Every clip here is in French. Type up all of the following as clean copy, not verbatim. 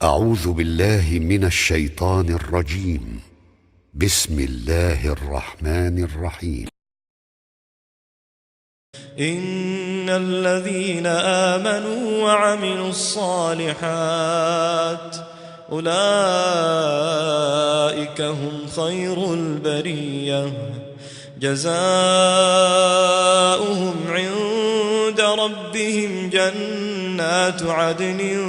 أعوذ بالله من الشيطان الرجيم. بسم الله الرحمن الرحيم. إن الذين آمنوا وعملوا الصالحات أولئك هم خير البرية جزاؤهم عند ربهم جنات عدن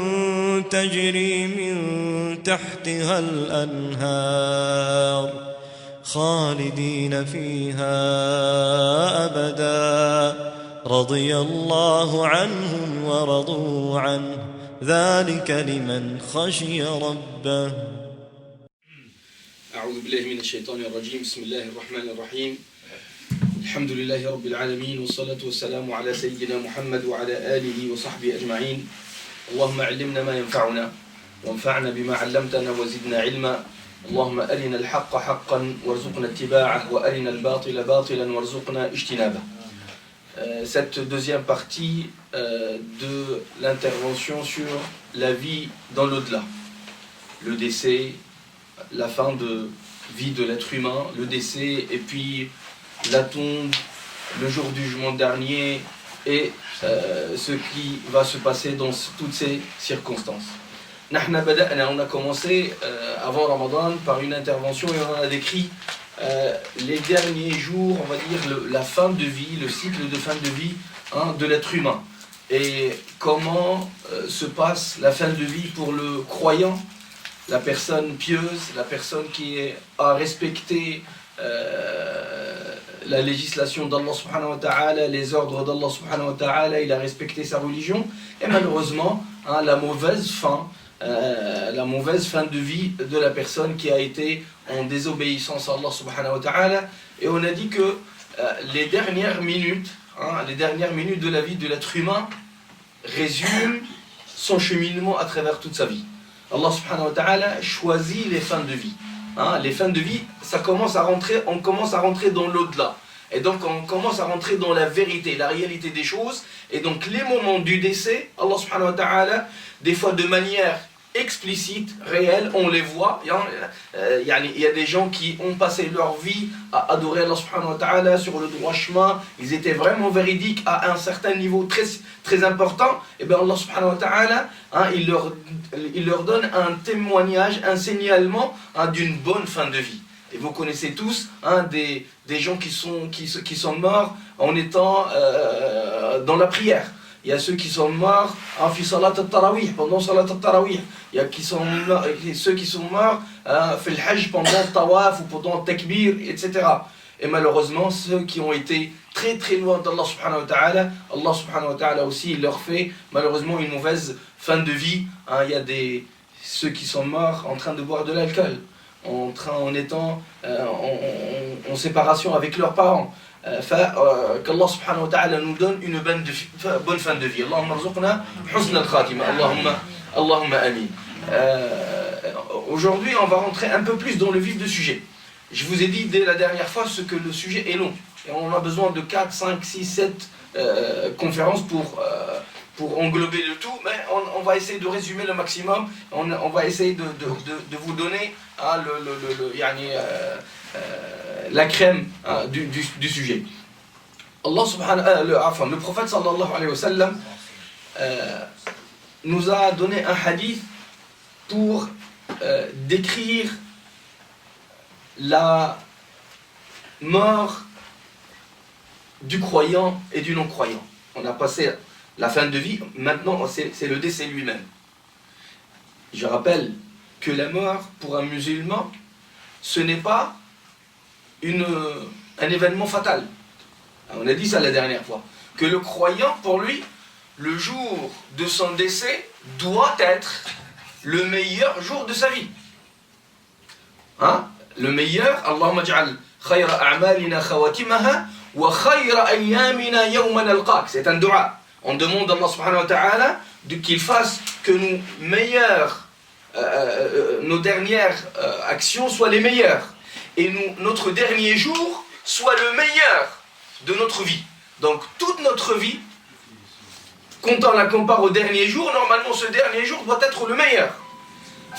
تجري من تحتها الأنهار خالدين فيها أبدا رضي الله عنهم ورضوا عنه ذلك لمن خشي ربه. أعوذ بالله من الشيطان الرجيم. بسم الله الرحمن الرحيم. الحمد لله رب العالمين والصلاة والسلام على سيدنا محمد وعلى آله وصحبه أجمعين. اللهم علمنا ما ينفعنا وانفعنا بما علمتنا وزدنا علما. اللهم أرنا الحق حقا وارزقنا اتباعه وأرنا الباطل باطلا وارزقنا اجتنابه. Cette deuxième partie de l'intervention sur la vie dans l'au-delà, le décès, la fin de vie de l'être humain, le décès et puis la tombe, le jour du jugement dernier et ce qui va se passer dans toutes ces circonstances. On a commencé avant Ramadan par une intervention et on a décrit les derniers jours, on va dire la fin de vie, le cycle de fin de vie de l'être humain. Et comment se passe la fin de vie pour le croyant, la personne pieuse, la personne qui a respecté la législation d'Allah subhanahu wa ta'ala, les ordres d'Allah subhanahu wa ta'ala, il a respecté sa religion. Et malheureusement, la mauvaise fin de vie de la personne qui a été en désobéissance à Allah subhanahu wa ta'ala. Et on a dit que les dernières minutes de la vie de l'être humain résument son cheminement à travers toute sa vie. Allah subhanahu wa ta'ala choisit les fins de vie. Les fins de vie, on commence à rentrer dans l'au-delà. Et donc on commence à rentrer dans la vérité, la réalité des choses. Et donc les moments du décès, Allah subhanahu wa ta'ala, des fois de manière explicite, réelle, on les voit. Il y a des gens qui ont passé leur vie à adorer Allah subhanahu wa ta'ala sur le droit chemin. Ils étaient vraiment véridiques à un certain niveau très, très important. Et bien Allah subhanahu wa ta'ala, il leur donne un témoignage, un signalement d'une bonne fin de vie. Et vous connaissez tous des gens qui sont morts en étant dans la prière. Il y a ceux qui sont morts pendant Salat al-Tarawih. Il y a ceux qui sont morts fil hajj pendant le tawaf ou pendant le takbir, etc. Et malheureusement, ceux qui ont été très très loin d'Allah subhanahu wa ta'ala, Allah subhanahu wa ta'ala aussi, il leur fait malheureusement une mauvaise fin de vie. Il y a ceux qui sont morts en train de boire de l'alcool, en étant en séparation avec leurs parents. qu'Allah subhanahu wa ta'ala nous donne une bonne fin de vie. Allahumma rzuqna husn al-khatima. Allahumma amin. Aujourd'hui, on va rentrer un peu plus dans le vif du sujet. Je vous ai dit dès la dernière fois ce que le sujet est long. Et on a besoin de 4, 5, 6, 7 conférences pour englober le tout, mais on va essayer de résumer le maximum. On va essayer de vous donner la crème du sujet. Le prophète sallallahu alayhi wa sallam nous a donné un hadith pour décrire la mort du croyant et du non-croyant. On a passé la fin de vie, maintenant c'est le décès lui-même. Je rappelle que la mort pour un musulman, ce n'est pas un événement fatal. On a dit ça la dernière fois. Que le croyant, pour lui, le jour de son décès doit être le meilleur jour de sa vie. Le meilleur, Allahumma ja'al khayra a'malina khawatimaha wa khayra ayyamina yawman alqaq. C'est un dua. On demande à Allah subhanahu wa ta'ala qu'il fasse que nos dernières actions soient les meilleures. Et notre dernier jour soit le meilleur de notre vie. Donc toute notre vie, quand on la compare au dernier jour, normalement ce dernier jour doit être le meilleur.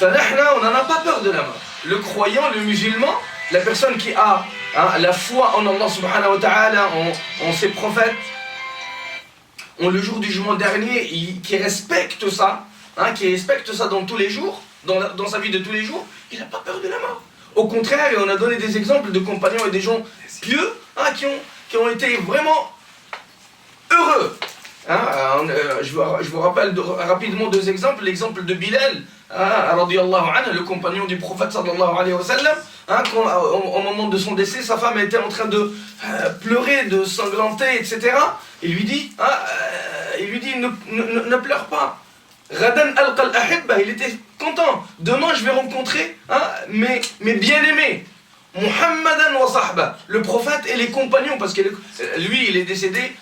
on n'en a pas peur de la mort. Le croyant, le musulman, la personne qui a la foi en Allah subhanahu wa ta'ala, en ses prophètes, en le jour du jugement dernier, qui respecte ça, dans tous les jours, dans sa vie de tous les jours, il n'a pas peur de la mort. Au contraire, et on a donné des exemples de compagnons et des gens pieux qui ont été vraiment heureux. Je vous rappelle rapidement deux exemples. L'exemple de Bilal, radiyallahu anhu, le compagnon du prophète sallallahu alayhi wa sallam, au moment de son décès, sa femme était en train de pleurer, de sanglanter, etc. Il lui dit, ne pleure pas. Ghadan alqa al-ahibba, il était content. Demain, je vais rencontrer mes bien-aimés. Muhammadan wa sahba, le prophète et les compagnons, parce que lui, il est décédé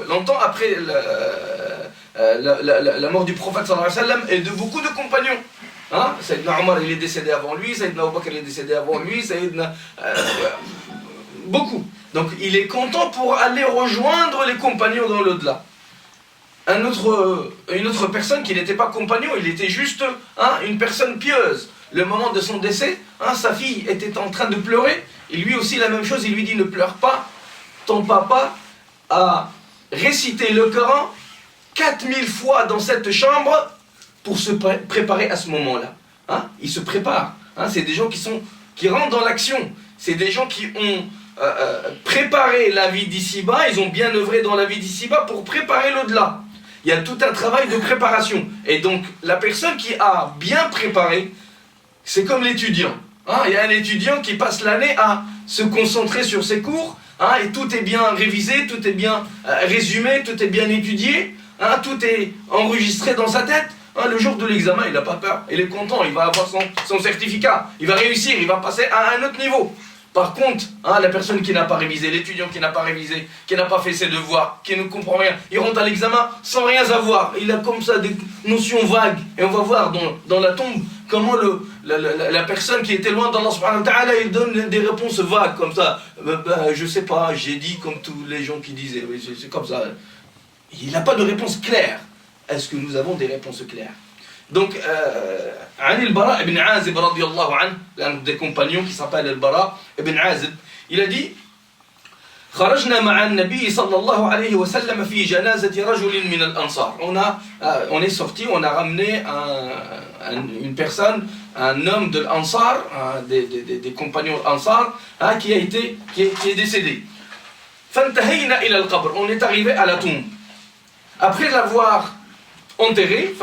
longtemps après la mort du prophète sallallahu alayhi wa sallam et de beaucoup de compagnons. Sayyidina Omar, il est décédé avant lui, Sayyidina Abu Bakr, il est décédé avant lui, beaucoup. Donc, il est content pour aller rejoindre les compagnons dans l'au-delà. Une autre personne qui n'était pas compagnon, il était juste une personne pieuse. Le moment de son décès, sa fille était en train de pleurer, et lui aussi la même chose, il lui dit, ne pleure pas, ton papa a récité le Coran 4000 fois dans cette chambre pour se préparer à ce moment-là. Il se prépare. C'est des gens qui rentrent dans l'action, c'est des gens qui ont préparé la vie d'ici-bas, ils ont bien œuvré dans la vie d'ici-bas pour préparer l'au-delà. Il y a tout un travail de préparation. Et donc, la personne qui a bien préparé, c'est comme l'étudiant. Il y a un étudiant qui passe l'année à se concentrer sur ses cours, et tout est bien révisé, tout est bien résumé, tout est bien étudié, tout est enregistré dans sa tête. Le jour de l'examen, il n'a pas peur, il est content, il va avoir son certificat, il va réussir, il va passer à un autre niveau. Par contre, la personne qui n'a pas révisé, l'étudiant qui n'a pas révisé, qui n'a pas fait ses devoirs, qui ne comprend rien, il rentre à l'examen sans rien savoir. Il a comme ça des notions vagues. Et on va voir dans la tombe comment la personne qui était loin d'Allah subhanahu wa ta'ala, il donne des réponses vagues comme ça. Je sais pas, j'ai dit comme tous les gens qui disaient, oui, c'est comme ça. Il n'a pas de réponse claire. Est-ce que nous avons des réponses claires? Donc, al-Bara ibn Azib radiyallahu anhu, l'un des compagnons qui s'appelle al-Bara ibn Azib, il a dit خرجنا مع النبي صلى الله عليه وسلم في جنازة رجل من الأنصار. On est sorti, on a ramené une personne, un homme de l'Ansar, des compagnons Ansar, qui est décédé. فانتهينا إلى القبر. On est arrivé à la tombe. Après l'avoir enterré,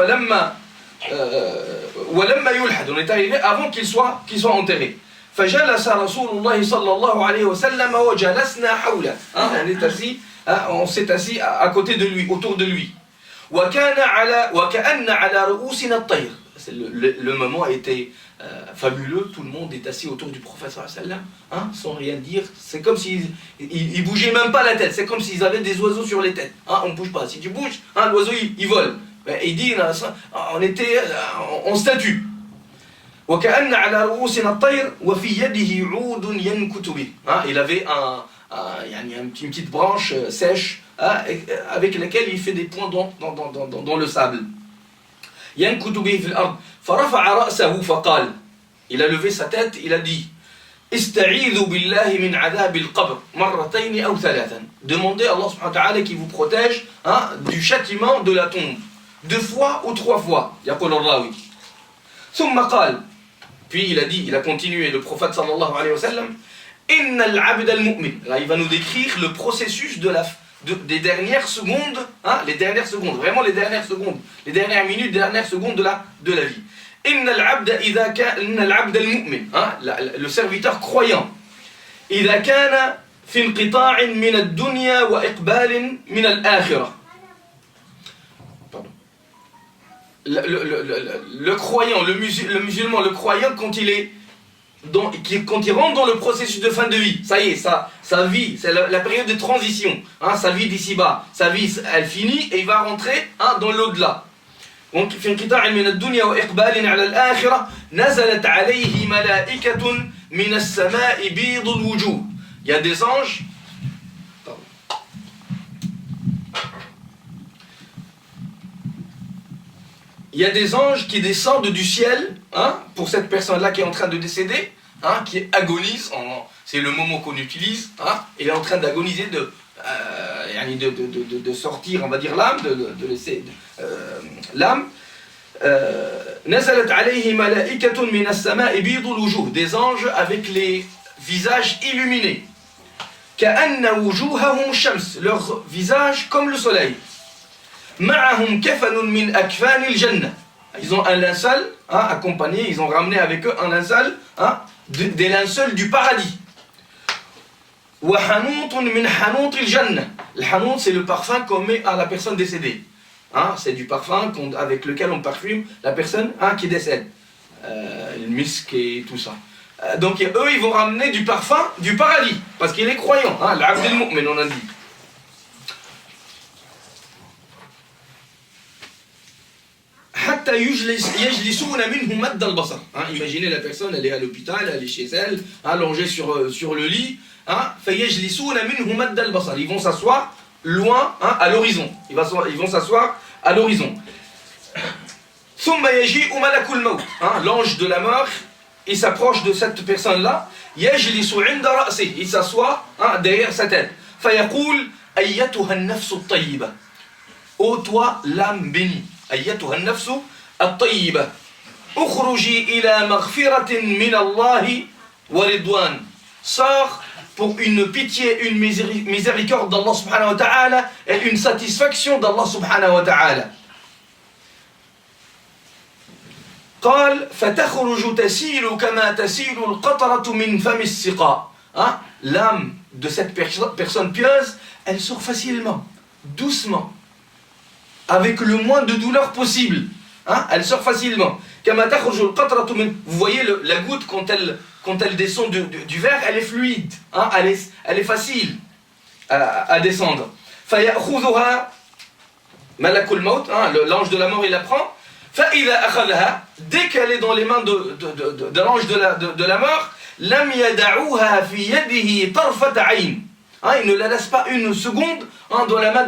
ولما يلحد, on est arrivé avant qu'il soit enterré. فجلس رسول الله صلى الله عليه وسلم وجلسنا حوله. On s'est assis à côté de lui, autour de lui. وكأن على رؤوسنا الطير. Le moment a été fabuleux, tout le monde est assis autour du prophète sallallahu alayhi wa sallam, sans rien dire. C'est comme s'ils ne bougeaient même pas la tête, c'est comme s'ils avaient des oiseaux sur les têtes. On ne bouge pas, si tu bouges, l'oiseau il vole. Il dit, on était en statue. وكأن على رؤوسنا الطير وفي يده عود ينكت به. Il avait une petite branche sèche avec laquelle il fait des points dans le sable. ينكت به في الأرض فرفع رأسه فقال. Il a levé sa tête, il a dit استعيذوا بالله من عذاب القبر مرتين أو ثلاثا. Demandez à Allah subhanahu wa ta'ala qui vous protège du châtiment de la tombe. 2 fois ou 3 fois. يقول الراوي. ثم قال. Puis il a continué, le prophète sallallahu alayhi wa sallam, إن العبد المؤمن. Là, il va nous décrire le processus des dernières secondes, les dernières secondes, vraiment les dernières secondes, les dernières minutes, les dernières secondes de la vie. إن العبد المؤمن, le serviteur croyant, إذا كان في انقطاع من الدنيا وإقبال من الآخرة. Le croyant, le musulman, le croyant, quand il rentre dans le processus de fin de vie, ça y est, sa vie, c'est la période de transition, sa vie d'ici-bas, sa vie, elle finit et il va rentrer dans l'au-delà. Donc, في انقطاع من الدنيا وإقبال على الآخرة نزلت عليه ملائكة من السماء بيض الوجوه. Il y a des anges. il y a des anges qui descendent du ciel, hein, pour cette personne-là qui est en train de décéder, hein, qui agonise, c'est le moment qu'on utilise, hein, il est en train d'agoniser, de sortir, on va dire, l'âme, de laisser l'âme. نزلت عليه ملائكة من السماء بيض الوجوه, des anges avec les visages illuminés. كأن وجوههم الشمس, leur visage comme le soleil. معهم كفن من أكفان الجنة, ils ont un linceul, hein, accompagné, ils ont ramené avec eux un linceul, hein, des linceuls du paradis. وحنوط من حنوط الجنة, le hanout c'est le parfum qu'on met à la personne décédée. Hein, c'est du parfum avec lequel on parfume la personne, hein, qui décède. Le misk et tout ça. Donc eux, ils vont ramener du parfum du paradis, parce qu'il est croyant. Hein, l'abd al-mu'min, on a dit. حتى يجلسون منه مد البصر. Imaginez la personne, elle est à l'hôpital, elle est chez elle, allongée sur le lit. Hein, فيجلسون منه مد البصر. Ils vont s'asseoir loin, hein, à l'horizon. Ils vont s'asseoir à l'horizon. ثم يجيء ملك الموت. L'ange de la mort, il s'approche de cette personne-là. يجلس عند رأسه. Il s'assoit, hein, derrière sa tête. فيقول أيتها النفس الطيبة. Ô toi, l'âme bénie. أيتها النفس الطيبة. اخرجي إلى مغفرة من الله ورضوان. Sors pour une pitié, une miséricorde d'Allah subhanahu wa ta'ala et une satisfaction d'Allah subhanahu wa ta'ala. قال فتخرج تسيل كما تسيل القطرة من فم السقاء. L'âme de cette personne pieuse, elle sort facilement, doucement, avec le moins de douleur possible. Elle sort facilement. كما تخرج القطرة من, vous voyez la goutte quand elle descend du verre, elle est fluide, hein, elle est facile à descendre. فيأخذها ملك الموت, l'ange de la mort, il la prend. فإذا أخذها, dès qu'elle est dans les mains de l'ange de la mort, لم يدعوها في يده طرفة عين. Il ne la laisse pas une seconde, hein, dans la main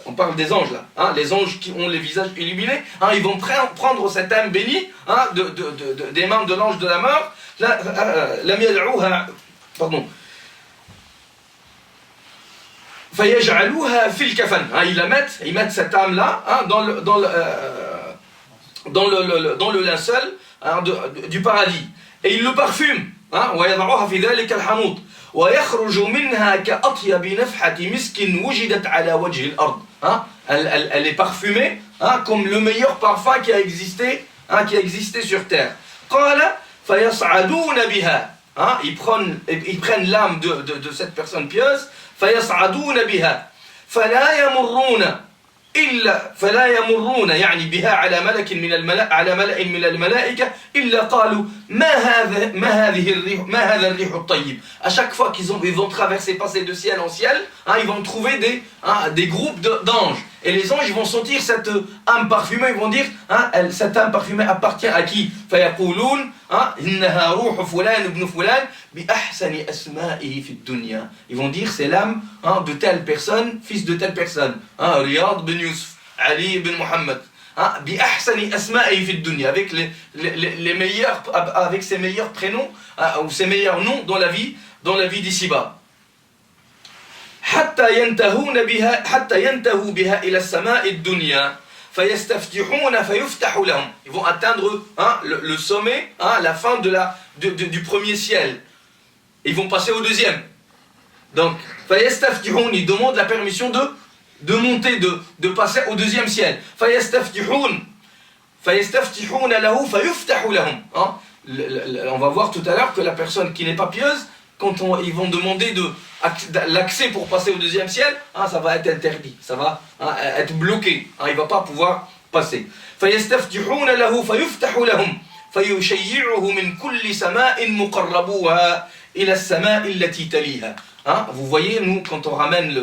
on parle des anges là, hein, les anges qui ont les visages illuminés, hein, ils vont prendre cette âme bénie, hein, des mains de l'ange de la mort. Pardon. فيجعلوها في الكفن. Ils mettent cette âme là, hein, dans le linceul, hein, du paradis, et ils le parfument. ويضعوها في ذلك الحنوط. ويخرج منها كأطيب نفحة مسك وجدت على وجه الأرض. Elle est parfumée, hein, comme le meilleur parfum qui a existé sur terre. قال فيصعدون بها. Ils prennent l'âme de cette personne pieuse. فيصعدون بها فلا يمرون يعني بها على ملأ من الملائكة إلا قالوا ما هذا الريح الطيب. À chaque fois qu'ils vont traverser, passer de ciel en ciel, hein, ils vont trouver des groupes d'anges. Et les anges, ils vont sentir cette âme parfumée, ils vont dire, hein, cette âme parfumée appartient à qui? فيقولون إنها روح فلان ابن فلان بأحسن أسمائه في الدنيا. Ils vont dire, c'est l'âme, hein, de telle personne, fils de telle personne. Riyad bin Yusuf, Ali bin Muhammad. بأحسن أسمائه في الدنيا, avec les meilleurs, avec ses meilleurs prénoms, ou ses meilleurs noms dans la vie d'ici-bas. حتى ينتهوا بها إلى السماء الدنيا فيستفتحون فيفتح لهم. Ils vont atteindre, hein, le sommet, hein, la fin du premier ciel. Ils vont passer au deuxième. Donc, فيستفتحون, ils demandent la permission de monter, de passer au deuxième ciel. فيستفتحون له فيفتح لهم. On va voir tout à l'heure que la personne qui n'est pas pieuse, quand ils vont demander l'accès pour passer au deuxième ciel, hein, ça va être interdit, ça va, hein, être bloqué, hein, il ne va pas pouvoir passer. فيستفتحون له فيفتح لهم فيشيعه من كل سماء مقربوها إلى السماء التي تليها. Hein, vous voyez, nous, quand on ramène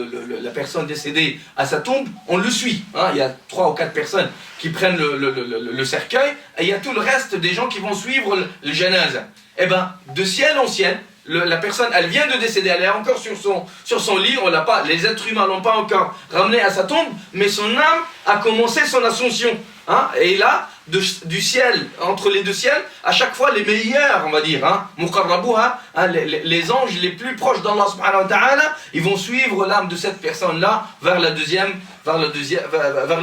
la personne décédée à sa tombe, on le suit. Hein, il y a 3 ou 4 personnes qui prennent le cercueil, et il y a tout le reste des gens qui vont suivre le janaza. Et bien, de ciel en ciel, la personne, elle vient de décéder, elle est encore sur son lit, on l'a pas, les êtres humains l'ont pas encore ramené à sa tombe, mais son âme a commencé son ascension. Hein, et là, du ciel, entre les deux ciels, à chaque fois les meilleurs, on va dire, muqarrabuha, les anges les plus proches d'Allah subhanahu wa ta'ala, ils vont suivre l'âme de cette personne-là vers le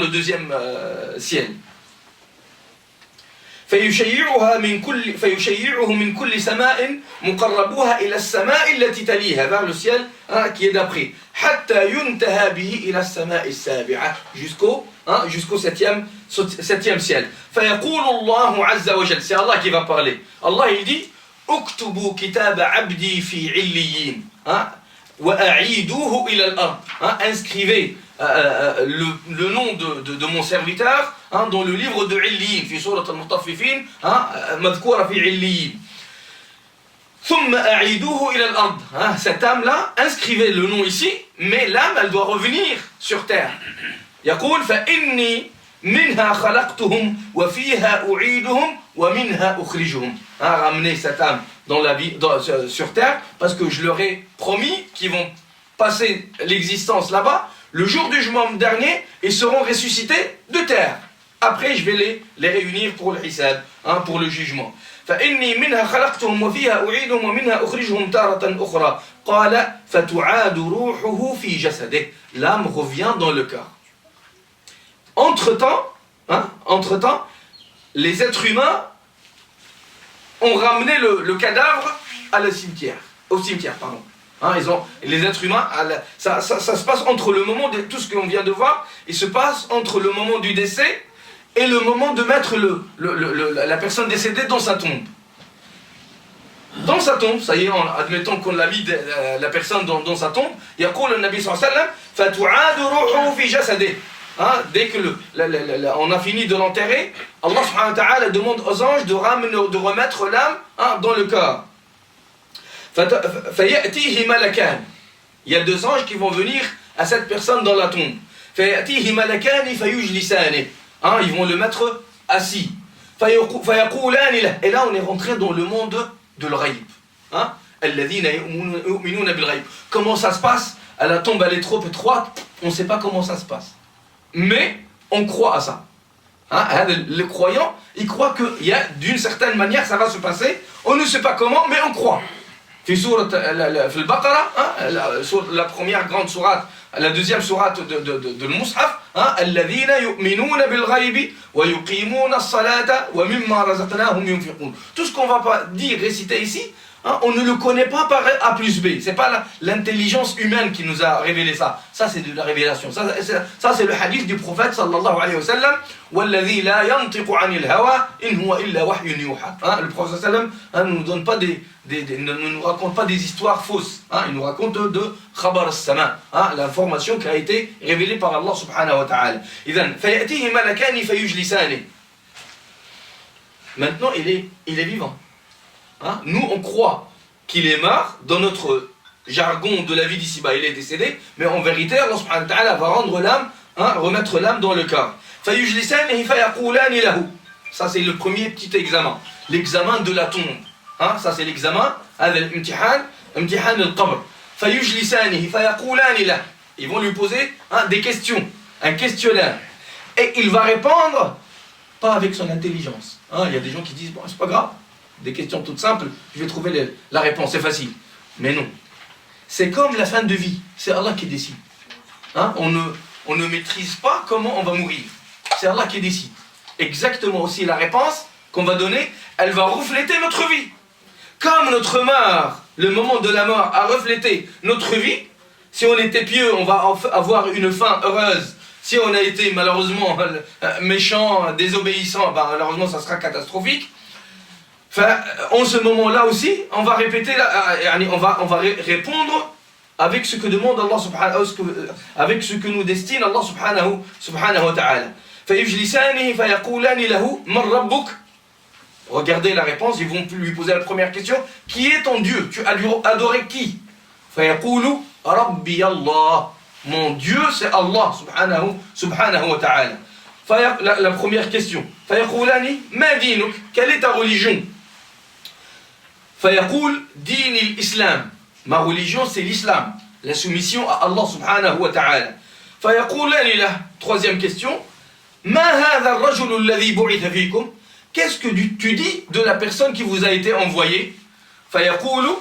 deuxième ciel. فيشيعه من كل سماء مقربوها إلى السماء التي تليها vers le ciel qui est d'après حتى ينتهى به إلى السماء السابعة jusqu'au septième ciel. فيقول الله عز وجل, c'est Allah qui va parler. Allah il dit اكتبوا كتاب عبدي في عليين وأعيدوه إلى الأرض. Inscrivez le nom de mon serviteur dans le livre de Illiyin, في سورة المطففين مذكورة في عليين. ثم أعيدوه إلى الأرض. Cette âme-là, inscrivez le nom ici, mais l'âme, elle doit revenir sur terre. يقول فإني منها خلقتهم وفيها أعيدهم ومنها أخرجهم. Ramener cette âme dans la vie, sur terre, parce que je leur ai promis qu'ils vont passer l'existence là-bas le jour du jugement dernier et seront ressuscités de terre. Après, je vais les réunir pour le hisab, pour le jugement. فإني منها خلقتهم وفيها أعيدهم ومنها أخرجهم تارة أخرى قال فتعاد روحه في جسده. L'âme revient dans le corps. Entre-temps, les êtres humains ont ramené le cadavre au cimetière. Les êtres humains, ça se passe entre le moment de tout ce qu'on vient de voir, il se passe entre le moment du décès et le moment de mettre la personne décédée dans sa tombe. Dans sa tombe, ça y est, admettons qu'on l'a mis la personne dans sa tombe, يقول النبي صلى الله عليه وسلم فتعاد روحه في جسده. Dès que on a fini de l'enterrer, Allah subhanahu wa ta'ala demande aux anges de remettre l'âme dans le corps. فيأتيه ملكان. Il y a deux anges qui vont venir à cette personne dans la tombe. فيأتيه ملكان فيجلسانه. Ils vont le mettre assis. فيقولان له. Et là on est rentré dans le monde de l'ghaïb. الذين يؤمنون بالغيب. Comment ça se passe? À la tombe elle est trop étroite, on ne sait pas comment ça se passe. Mais on croit à ça. Les croyants, ils croient que d'une certaine manière ça va se passer. On ne sait pas comment, mais on croit. في سورة في البقرة la première grande sourate, la deuxième sourate de المصحف الذين يؤمنون بالغيب ويقيمون الصلاة ومما رزقناهم ينفقون. Tout ce qu'on va pas dire, réciter ici, on ne le connaît pas par A plus B. C'est pas l'intelligence humaine qui nous a révélé ça. Ça c'est de la révélation. Ça c'est le hadith du prophète sallallahu alayhi wa sallam. والذي لا ينطق عن الهوى إن هو إلا وحي يوحى. Le prophète sallam ne nous donne pas ne nous raconte pas des histoires fausses. Il nous raconte de khabar as-sama, l'information qui a été révélée par Allah subhanahu wa ta'ala. إذن فيأتيه ملكان فيجلسانه. Maintenant il est vivant. Nous on croit qu'il est mort, dans notre jargon de la vie d'ici-bas il est décédé, mais en vérité Allah subhanahu wa ta'ala va rendre l'âme, remettre l'âme dans le corps. فيجلسانه فيقولان له. Ça c'est le premier petit examen, l'examen de la tombe. Ça c'est l'examen, هذا الامتحان امتحان القبر. فيجلسانه فيقولان له. Ils vont lui poser des questions, un questionnaire, et il va répondre pas avec son intelligence. Il y a des gens qui disent bon c'est pas grave, des questions toutes simples, je vais trouver la réponse, c'est facile. Mais non. C'est comme la fin de vie, c'est Allah qui décide. On ne maîtrise pas comment on va mourir. C'est Allah qui décide. Exactement aussi la réponse qu'on va donner, elle va refléter notre vie. Comme notre mort, le moment de la mort a reflété notre vie, si on était pieux, on va avoir une fin heureuse. Si on a été malheureusement méchant, désobéissant, malheureusement ça sera catastrophique. En ce moment-là aussi, on va répéter, on va répondre avec ce que demande Allah subhanahu, avec ce que nous destine Allah subhanahu wa ta'ala. فيجلسانه فيقولان له من ربك. Regardez la réponse, ils vont lui poser la première question. Qui est ton Dieu? Tu as adoré qui? فيقول ربي الله. Mon Dieu c'est Allah subhanahu wa ta'ala. La première question. فيقولان ما دينك? Quelle est ta religion? فيقول دين الإسلام. Ma religion c'est l'islam, la soumission à Allah subhanahu wa ta'ala. فيقولان له, troisième question, ما هذا الرجل الذي بعث فيكم? Qu'est-ce que tu dis de la personne qui vous a été envoyée? فيقول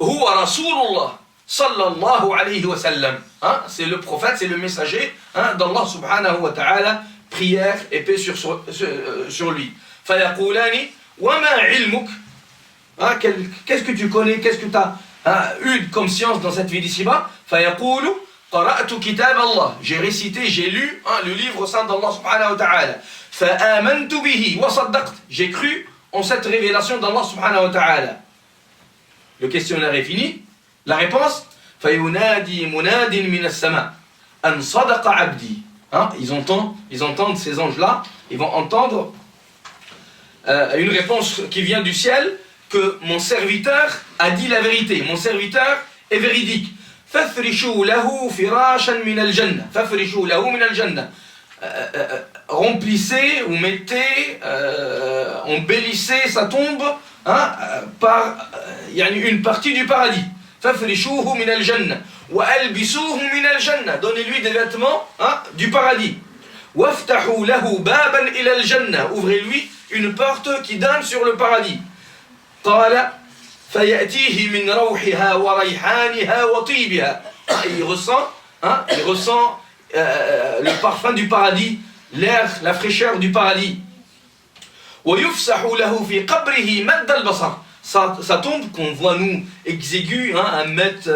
هو رسول الله صلى الله عليه وسلم. C'est le prophète, c'est le messager d'Allah subhanahu wa ta'ala, prière et paix sur lui. فيقولان وما علمك? Qu'est-ce que tu connais, qu'est-ce que tu as eu comme science dans cette vie d'ici-bas? فيقول قرأت كتاب الله. J'ai récité, j'ai lu le livre saint d'Allah subhanahu wa ta'ala. فآمنت به وصدقت. J'ai cru en cette révélation d'Allah subhanahu wa ta'ala. Le questionnaire est fini. La réponse, فينادي مناد من السماء أن صدق عبدي. Ils entendent ces anges-là, ils vont entendre une réponse qui vient du ciel, que mon serviteur a dit la vérité, mon serviteur est véridique. فَافْرِشُوا لَهُ فِرَاشًا مِنَ الْجَنَّةِ. فَافْرِشُوا لَهُ مِنَ الْجَنَّةِ. Remplissez ou mettez, embellissez sa tombe par une partie du paradis. فَافْرِشُوهُ مِنَ الْجَنَّةِ وَأَلْبِسُوهُ مِنَ الْجَنَّةِ. Donnez-lui des vêtements du paradis. وَافْتَحُوا لَهُ بَابًا إِلَى الْجَنَّةِ. Ouvrez-lui une porte qui donne sur le paradis. قال فيأتيه من روحها وريحانها وطيبها. Il ressent le parfum du paradis, l'air, la fraîcheur du paradis. ويفسح له في قبره مد البصر. Sa tombe qu'on voit nous exiguë, 1 mètre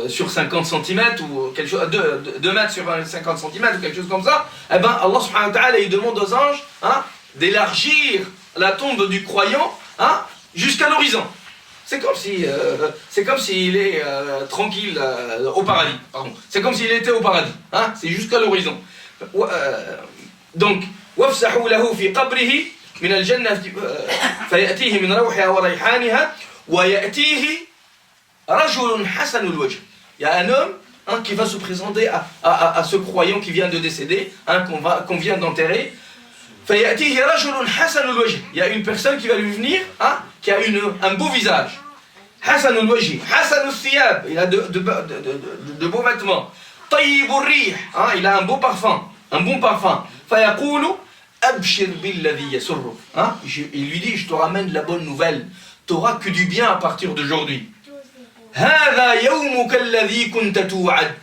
sur 50 cm ou quelque chose, 2 mètres sur 50 cm ou quelque chose comme ça, eh ben Allah subhanahu wa ta'ala il demande aux anges d'élargir la tombe du croyant jusqu'à l'horizon. C'est comme s'il est tranquille au paradis. Pardon. C'est comme s'il était au paradis. C'est jusqu'à l'horizon. Donc, وَافْسَحُوا لَهُ فِي قَبْرِهِ مِنَ الْجَنَّةِ فَيَأْتِيهِ مِنْ رَوْحِهَا وَرَيْحَانِهَا وَيَأْتِيهِ رَجُلٌ حَسَنُ الْوَجْهِ. Il y a un homme qui va se présenter à ce croyant qui vient de décéder, qu'on vient d'enterrer. فَيَأْتِيهِ رَجُلٌ حَسَنُ الْوَجْهِ. Il y a une personne qui va lui venir, qui a un beau visage. حَسَنُ الْوَجْهِ حَسَنُ الثِّيَابِ. Il a de beaux vêtements. طَيِّبُ الرِّيحِ. Il a un beau parfum, un bon parfum. فَيَقُولُ أَبْشِرْ بِالَّذِي يَسُرُّ. Il lui dit, je te ramène la bonne nouvelle. Tu n'auras que du bien à partir d'aujourd'hui. هَذَا يَوْمُكَ الَّذِي كُنْتَ تُوعَدْ.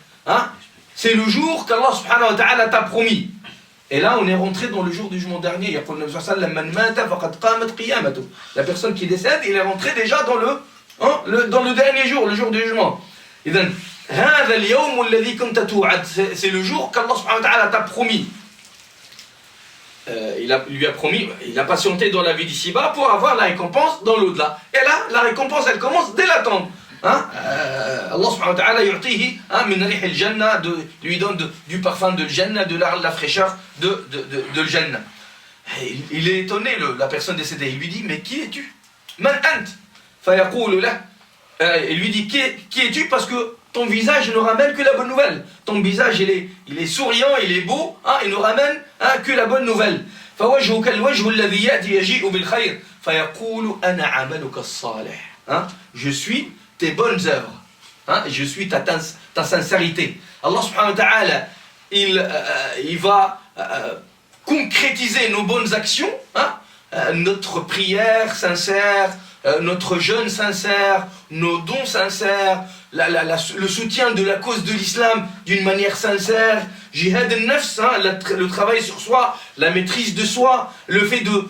C'est le jour qu'Allah subhanahu wa ta'ala t'a promis. Et là, on est rentré dans le jour du jugement dernier. La personne qui décède, il est rentré déjà dans le dernier jour, le jour du jugement. C'est le jour qu'Allah subhanahu wa ta'ala t'a promis. Il lui a promis, il a patienté dans la vie d'ici-bas pour avoir la récompense dans l'au-delà. Et là, la récompense, elle commence dès la tombe. Allah subhanahu wa ta'ala yu'tihi min rih al-jannah, lui donne du parfum de Jannah, de la fraîcheur de Jannah. Il est étonné, la personne décédée. Il lui dit, mais qui es-tu? Man ant? Fayaqulu lah. Il lui dit, qui es-tu? Parce que ton visage ne ramène que la bonne nouvelle. Ton visage, il est souriant, il est beau, il ne ramène que la bonne nouvelle. فوجهك الوجه الذي يأتي يجيء بالخير فيقول أنا عملك الصالح. Je suis tes bonnes œuvres, je suis ta sincérité. Allah subhanahu wa ta'ala il va concrétiser nos bonnes actions, notre prière sincère, notre jeûne sincère, nos dons sincères, le soutien de la cause de l'islam d'une manière sincère, jihad al-nafs, le travail sur soi, la maîtrise de soi, le fait de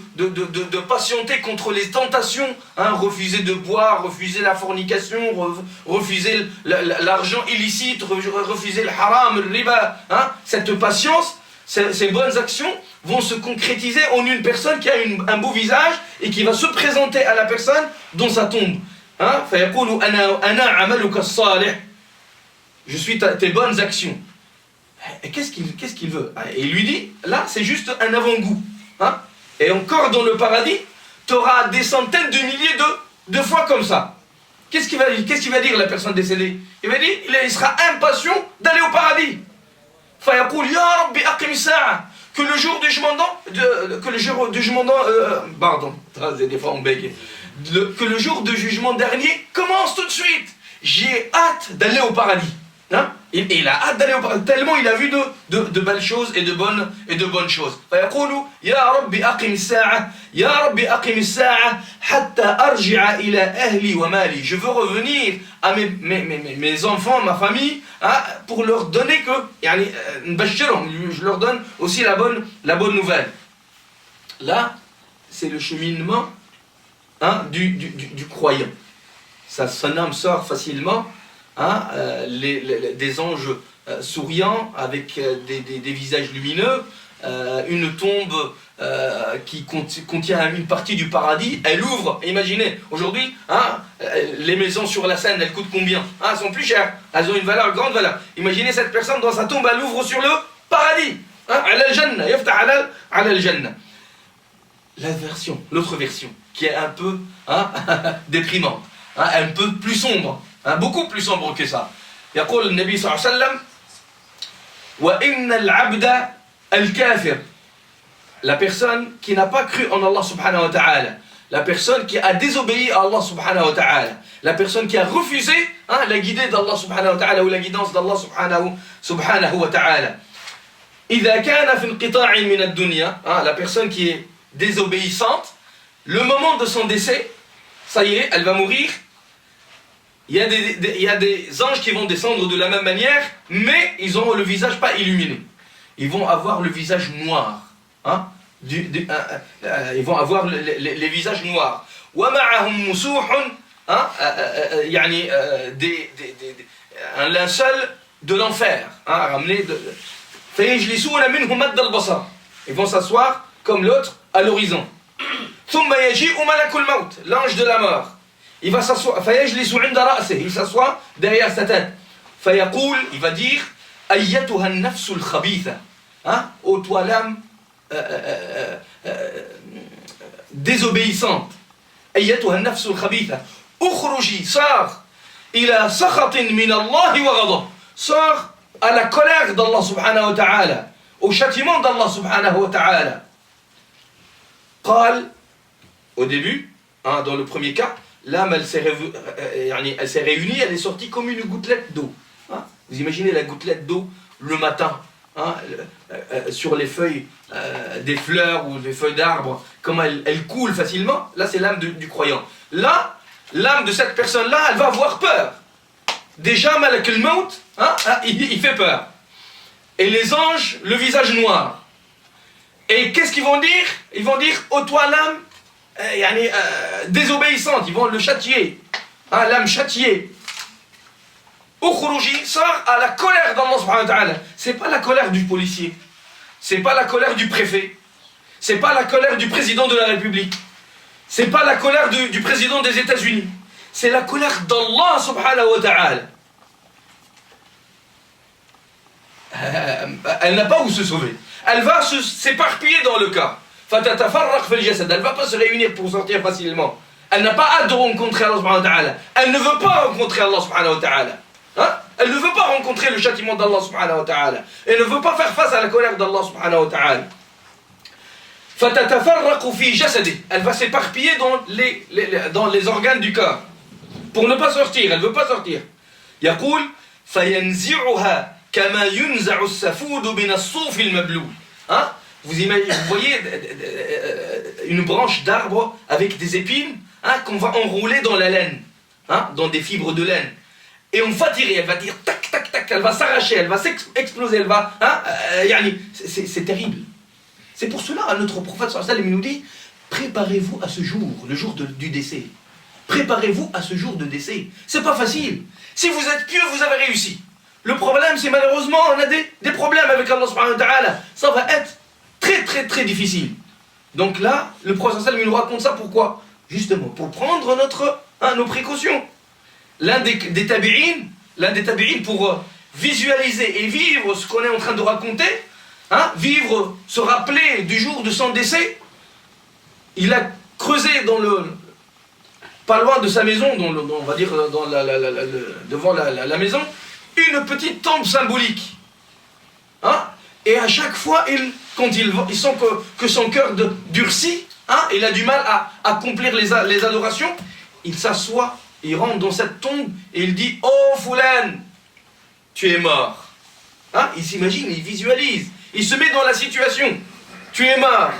patienter contre les tentations, refuser de boire, refuser la fornication, refuser l'argent illicite, refuser le haram, le riba, cette patience, ces bonnes actions vont se concrétiser en une personne qui a un beau visage et qui va se présenter à la personne dans sa tombe. Je suis tes bonnes actions. Et qu'est-ce qu'il veut? Et il lui dit, là c'est juste un avant-goût. Et encore dans le paradis, tu auras des centaines de milliers de fois comme ça. Qu'est-ce qu'il va dire la personne décédée? Il va dire, il sera impatient d'aller au paradis. Que que le jour du jugement, pardon, des fois on bégaye, que le jour du jugement dernier commence tout de suite. J'ai hâte d'aller au paradis. Hein? Il a hâte d'aller au paradis, tellement il a vu de belles choses et de bonnes choses. فيقول يا ربي أقم الساعة يا ربي أقم الساعة حتى أرجع إلى أهلي ومالي. Je veux revenir à mes enfants, ma famille, hein, pour leur donner que je leur donne aussi la bonne nouvelle. Là, c'est le cheminement, hein, du croyant. Son âme sort facilement, hein, des anges souriants avec des visages lumineux, une tombe qui contient une partie du paradis, elle ouvre. Imaginez, aujourd'hui, hein, les maisons sur la Seine, elles coûtent combien? Hein, elles sont plus chères, elles ont une grande valeur. Imaginez cette personne dans sa tombe, elle ouvre sur le paradis. Hein, ala al-jannah. L'autre version, qui est un peu, hein, déprimante, hein, un peu plus sombre, hein, beaucoup plus sombre que ça. يقول النبي صلى الله عليه وسلم وإن العبد الكافر, la personne qui n'a pas cru en Allah subhanahu wa ta'ala, la personne qui a désobéi à Allah subhanahu wa ta'ala, la personne qui a refusé, hein, la guidée d'Allah subhanahu wa ta'ala ou la guidance d'Allah subhanahu wa ta'ala. إذا كان في انقطاع من الدنيا, hein, la personne qui est désobéissante, le moment de son décès, ça y est, elle va mourir. Il y a des anges qui vont descendre de la même manière, mais ils n'auront le visage pas illuminé. Ils vont avoir le visage noir. Hein? Ils vont avoir les visages noirs. وَمَعَهُمْ مُسُوحٌ, hein? Un linceul de l'enfer. Hein? Ramené de... فَيَجْلِسُونَ مِنْهُ مَدَّ الْبَصَرِ. Ils vont s'asseoir comme l'autre à l'horizon. ثُمَّ يَجِيءُ مَلَكُ الْمَوْتِ, l'ange de la mort. Il va s'asseoir, فَيَجْلِسُ عِنْدَ رَأْسِهِ, il s'assoit derrière sa tête. فَيَقُول, il va dire, أَيَّتُهَا النَّفْسُ الْخَبِيثَ, hein? Ô toi l'âme désobéissante. أَيَّتُهَا النَّفْسُ الْخَبِيثَ أُخْرُجِي, sors إِلَى سَخَطٍ مِنَ اللَّهِ وَغَضَبٍ, sors à la colère d'Allah subhanahu wa ta'ala, au châtiment d'Allah subhanahu wa ta'ala. قال, au début, hein, dans le premier cas, l'âme elle s'est réunie, elle est sortie comme une gouttelette d'eau. Hein? Vous imaginez la gouttelette d'eau le matin, hein, sur les feuilles des fleurs ou des feuilles d'arbres, comment elle coule facilement. Là c'est l'âme du croyant. Là, l'âme de cette personne-là, elle va avoir peur. Déjà, Malak al-Maut, hein, il fait peur. Et les anges, le visage noir. Et qu'est-ce qu'ils vont dire? Ils vont dire, ô toi l'âme désobéissante, ils vont le châtier, hein, l'âme châtiée. Ukhruji, sort à la colère d'Allah subhanahu wa ta'ala. C'est pas la colère du policier, c'est pas la colère du préfet, c'est pas la colère du président de la République, c'est pas la colère du président des États-Unis, c'est la colère d'Allah subhanahu wa ta'ala. Elle n'a pas où se sauver, elle va s'éparpiller dans le cas. Elle ne va pas se réunir pour sortir facilement. Elle n'a pas hâte de rencontrer Allah subhanahu wa ta'ala. Elle ne veut pas rencontrer Allah subhanahu wa ta'ala. Hein? Elle ne veut pas rencontrer le châtiment d'Allah subhanahu wa ta'ala. Elle ne veut pas faire face à la colère d'Allah subhanahu wa ta'ala. Elle va s'éparpiller dans les organes du corps. Pour ne pas sortir, elle ne veut pas sortir. يقول فينزعها كما ينزع السفود من الصوف المبلول. Hein? Vous voyez une branche d'arbre avec des épines, hein, qu'on va enrouler dans la laine, hein, dans des fibres de laine. Et on va tirer, elle va dire tac, tac, tac, elle va s'arracher, elle va s'exploser, elle va... Hein, c'est terrible. C'est pour cela, notre prophète sallallahu alayhi wa sallam nous dit, préparez-vous à ce jour, le jour du décès. Préparez-vous à ce jour de décès. C'est pas facile. Si vous êtes pieux, vous avez réussi. Le problème, c'est malheureusement, on a des problèmes avec Allah subhanahu wa ta'ala. Ça va être très très très difficile. Donc là, le prophète sallallahu alayhi wa sallam nous raconte ça pourquoi? Justement, pour prendre nos précautions. L'un des tabi'in, pour visualiser et vivre ce qu'on est en train de raconter, hein, vivre, se rappeler du jour de son décès, il a creusé pas loin de sa maison, on va dire devant la maison, une petite tombe symbolique. Hein, et à chaque fois, quand il sent que son cœur durcit, hein, il a du mal à accomplir les adorations, il s'assoit, il rentre dans cette tombe et il dit « Oh Foulan, tu es mort ». Hein, il s'imagine, il visualise, il se met dans la situation. Tu es mort.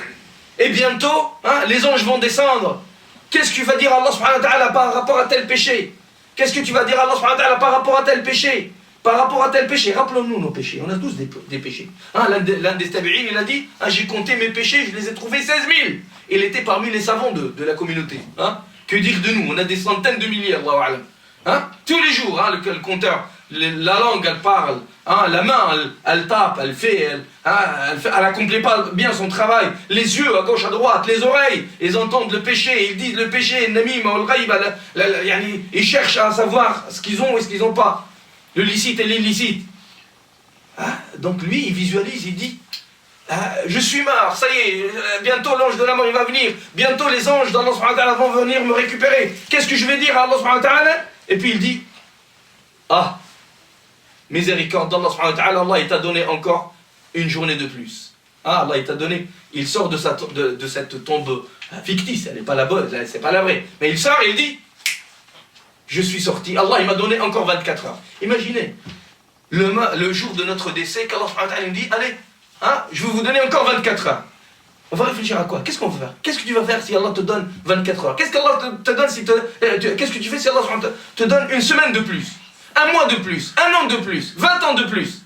Et bientôt, hein, les anges vont descendre. Qu'est-ce que tu vas dire à Allah subhanahu wa ta'ala par rapport à tel péché? Qu'est-ce que tu vas dire à Allah subhanahu wa ta'ala par rapport à tel péché? Par rapport à tel péché, rappelons-nous nos péchés. On a tous des péchés. Hein, l'un des tabi'in, il a dit, hein, j'ai compté mes péchés, je les ai trouvés 16 000. Il était parmi les savants de la communauté. Hein. Que dire de nous? On a des centaines de milliers, Allahu a'lam. Hein. Tous les jours, hein, le compteur, la langue, elle parle. Hein, la main, elle tape, elle fait, elle accomplit pas bien son travail. Les yeux, à gauche, à droite, les oreilles, ils entendent le péché, ils disent le péché, ils cherchent à savoir ce qu'ils ont et ce qu'ils n'ont pas. Le licite et l'illicite. Hein, donc lui, il visualise, il dit, je suis mort, ça y est, bientôt l'ange de la mort il va venir, bientôt les anges d'Allah subhanahu wa ta'ala vont venir me récupérer. Qu'est-ce que je vais dire à Allah subhanahu wa ta'ala? Et puis il dit, miséricorde d'Allah subhanahu wa ta'ala, Allah il t'a donné encore une journée de plus. Ah, Allah il t'a donné, il sort de cette tombe fictive, elle n'est pas la bonne, c'est pas la vraie. Mais il sort et il dit, je suis sorti, Allah il m'a donné encore 24 heures. Imaginez, le jour de notre décès, qu'Allah subhanahu wa ta'ala nous dit, allez, hein, je vais vous donner encore 24 heures. On va réfléchir à quoi? Qu'est-ce qu'on va faire? Qu'est-ce que tu vas faire si Allah te donne 24 heures? Qu'est-ce qu'Allah te donne si qu'est-ce que tu fais si Allah te donne une semaine de plus? Un mois de plus, un an de plus, 20 ans de plus.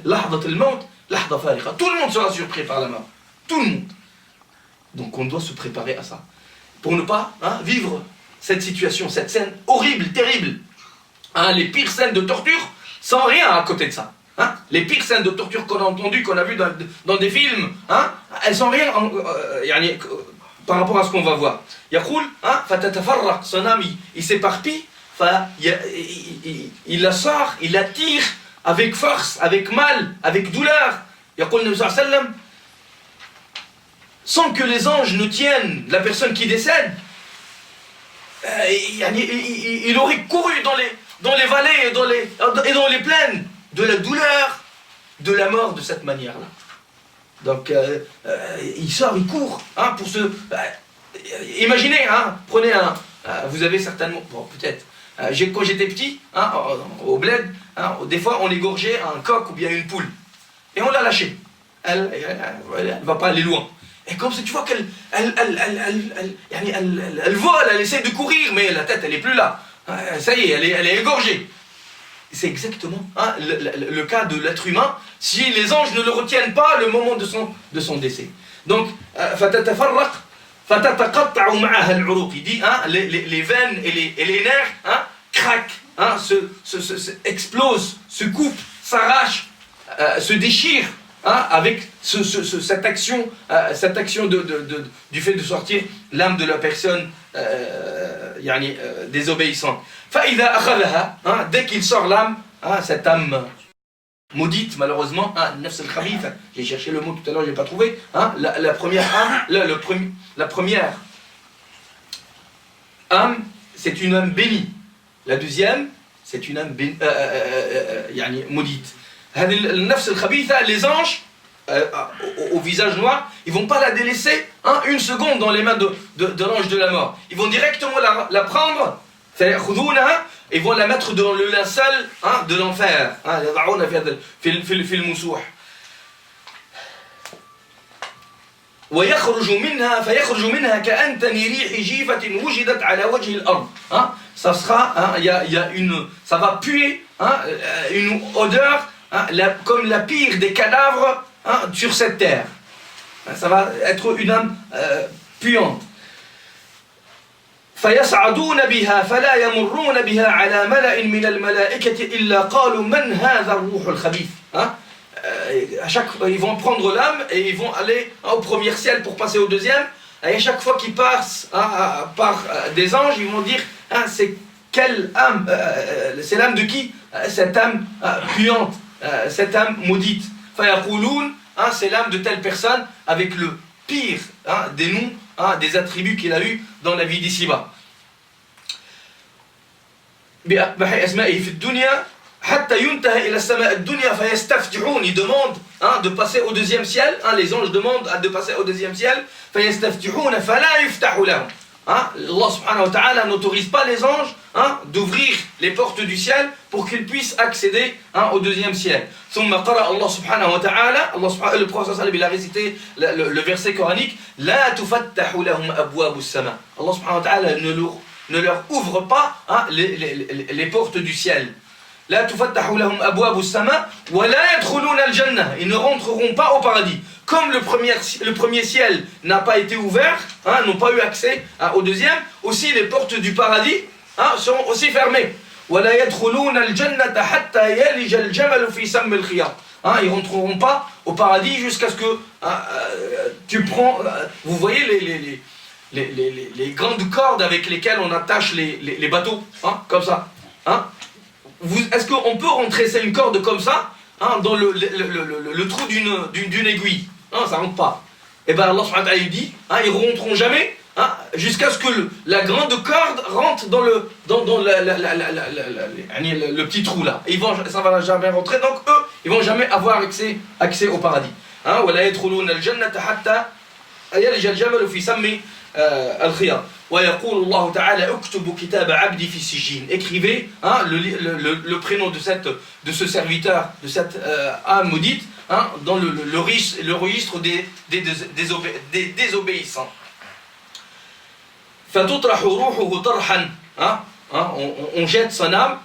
Lahdat al-maut, lahda fariqa. Tout le monde sera surpris par la mort. Tout le monde. Donc on doit se préparer à ça. Pour ne pas vivre cette situation, cette scène horrible, terrible. Hein, les pires scènes de torture, sans rien à côté de ça. Hein, les pires scènes de torture qu'on a entendues, qu'on a vues dans des films, hein, elles sont rien par rapport à ce qu'on va voir. Yakoul, fatatafarraq, son ami, il s'éparpille, il la sort, il la tire avec force, avec mal, avec douleur. Yakoul Nabi sallallahu alayhi wa sallam, sans que les anges ne tiennent la personne qui décède, il aurait couru dans les vallées et dans les plaines de la douleur de la mort de cette manière-là. Donc il sort, il court pour se... imaginez, prenez vous avez certainement... Bon, peut-être. Quand j'étais petit, au bled, des fois on égorgeait un coq ou bien une poule. Et on l'a lâchée. Elle ne va pas aller loin. Et comme ça, tu vois qu'elle vole, elle essaie de courir, mais la tête, elle n'est plus là. Ça y est, elle est égorgée. C'est exactement le cas de l'être humain, si les anges ne le retiennent pas le moment de son décès. Donc, il dit, les veines et les nerfs craquent, explosent, se coupent, s'arrachent, se déchirent. Avec cette action du fait de sortir l'âme de la personne désobéissante. Dès qu'il sort l'âme, cette âme maudite malheureusement, nafs al-khabitha, j'ai cherché le mot tout à l'heure, je n'ai pas trouvé, la première âme, la première âme, c'est une âme bénie. La deuxième, c'est une âme maudite. Les anges au visage noir, ils ne vont pas la délaisser une seconde dans les mains de l'ange de la mort. Ils vont directement la prendre, ils vont la mettre dans le linceul de l'enfer. ويخرج منها فيخرج منها كأنتن ريح جيفة وجدت على وجه الأرض. Ça sera, ça va puer une odeur comme la pire des cadavres sur cette terre. Ça va être une âme puante. فيصعدون بها فلا يمرون بها على ملأ من الملائكة إلا قالوا من هذا الروح الخبيث. Ils vont prendre l'âme et ils vont aller au premier ciel pour passer au deuxième. Et à chaque fois qu'ils passent par des anges, ils vont dire c'est quelle âme, c'est l'âme de qui? Cette âme puante, cette âme maudite. Fayaqouloun, c'est l'âme de telle personne avec le pire des noms, des attributs qu'il a eu dans la vie d'ici-bas. بأقبح أسمائه في الدنيا Ils demandent de passer au deuxième ciel. Les anges demandent de passer au deuxième ciel. Allah subhanahu wa ta'ala n'autorise pas les anges d'ouvrir les portes du ciel pour qu'ils puissent accéder au deuxième ciel. Allah subhanahu wa ta'ala, le prophète il a récité le verset coranique, La tufattahu lahum abwabus sama. Allah subhanahu wa ta'ala ne leur ouvre pas les portes du ciel. La tufattahu lahum abwabus sama wa la yadkhuluna al-jannah. Ils ne rentreront pas au paradis. Comme le premier ciel n'a pas été ouvert, n'ont pas eu accès au deuxième, aussi les portes du paradis sont aussi fermées. وَلَا يَدْخُلُونَ الْجَنَّةَ حَتَّى يَلِجَ الْجَمَلُ فِي سَمِّ الْخِيَاطِ. Ils ne rentreront pas au paradis jusqu'à ce que tu prends... vous voyez les grandes cordes avec lesquelles on attache les bateaux, comme ça. Est-ce qu'on peut rentrer une corde comme ça dans le trou d'une aiguille? Non, ça rentre pas. Et bien Allah subhanahu wa ta'ala dit, ils ne rentreront jamais jusqu'à ce que la grande corde rentre dans le petit trou là. Ça va jamais rentrer, donc eux, ils vont jamais avoir accès au paradis. وَلَا يَدْخُلُونَ الْجَنَّةَ حَتَّى يَلِجَ الْجَمَلُ فِي سَمِّ الْخِيَاطِ وَيَقُولُ اللَّهُ تَعَالَى اكتبوا كتاب عبدي في السجين. Écrivez le prénom de ce serviteur, de cette âme maudite, dans le registre des désobéissants. فَتُطْرَحُ رُوحُهُ طَرْحًا. On jette son âme.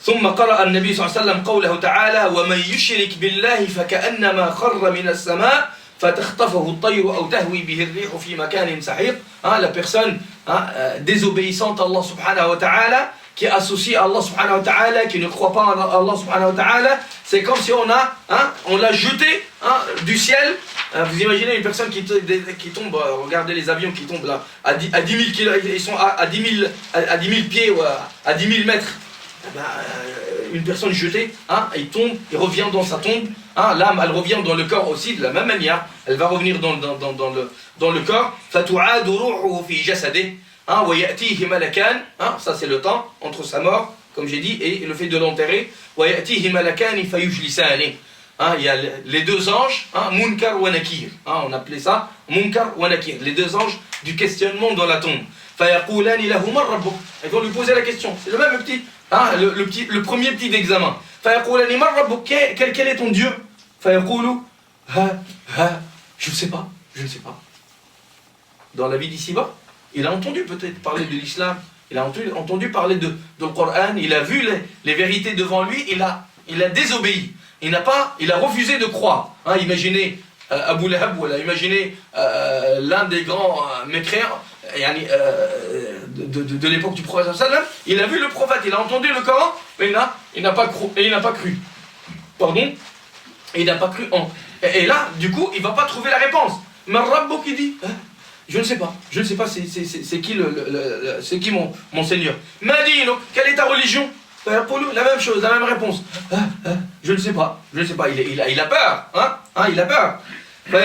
ثم قرأ النبي صلى الله عليه وسلم قوله تعالى ومن يشرك بالله فكأنما خر من السماء فتخطفه الطير أو تهوي به الريح في مكان سحيق. La personne désobéissante à Allah subhanahu wa ta'ala, qui associe à Allah subhanahu wa ta'ala, qui ne croit pas en Allah subhanahu wa ta'ala, c'est comme si on l'a jeté du ciel. Vous imaginez une personne qui tombe, regardez les avions qui tombent là, à 10 000 km, ils sont à 10 000 pieds ou à 10 000 mètres. Une personne jetée, il tombe, il revient dans sa tombe, l'âme elle revient dans le corps aussi de la même manière, elle va revenir dans le corps. فَتُعَادُ رُوحُهُ فِي جَسَدِهِ وَيَأْتِيهِ مَلَكَانِ. Ça c'est le temps entre sa mort, comme j'ai dit, et le fait de l'enterrer. وَيَأْتِيهِ مَلَكَانِ فَيُجْلِسَانِ. Il y a les deux anges, Munkar wa Nakir. On appelait ça Munkar wa Nakir, les deux anges du questionnement dans la tombe. فَيَقُولَانِ لَهُ مَنْ رَبُّكَ. Ils vont lui poser la question, c'est le même petit. Le premier petit examen. فَيَقُولَنِ مَنْ رَبُّكَ. Quel est ton Dieu? فَيَقُولُ je ne sais pas. Dans la vie d'ici-bas, il a entendu peut-être parler de l'islam, il a entendu parler de le Coran, il a vu les vérités devant lui, il a désobéi. Il a refusé de croire. Imaginez Abu Lahab, ou imaginez l'un des grands mécréants de l'époque du prophète sallam. Il a vu le prophète, il a entendu le Coran, mais il n'a pas cru. Pardon. Et il n'a pas cru en. Et là, du coup, il ne va pas trouver la réponse. Mais Rabbo qui dit, je ne sais pas, c'est qui mon Seigneur. Madino, quelle est ta religion? La même chose, la même réponse. Je ne sais pas, il a peur, il a peur. Les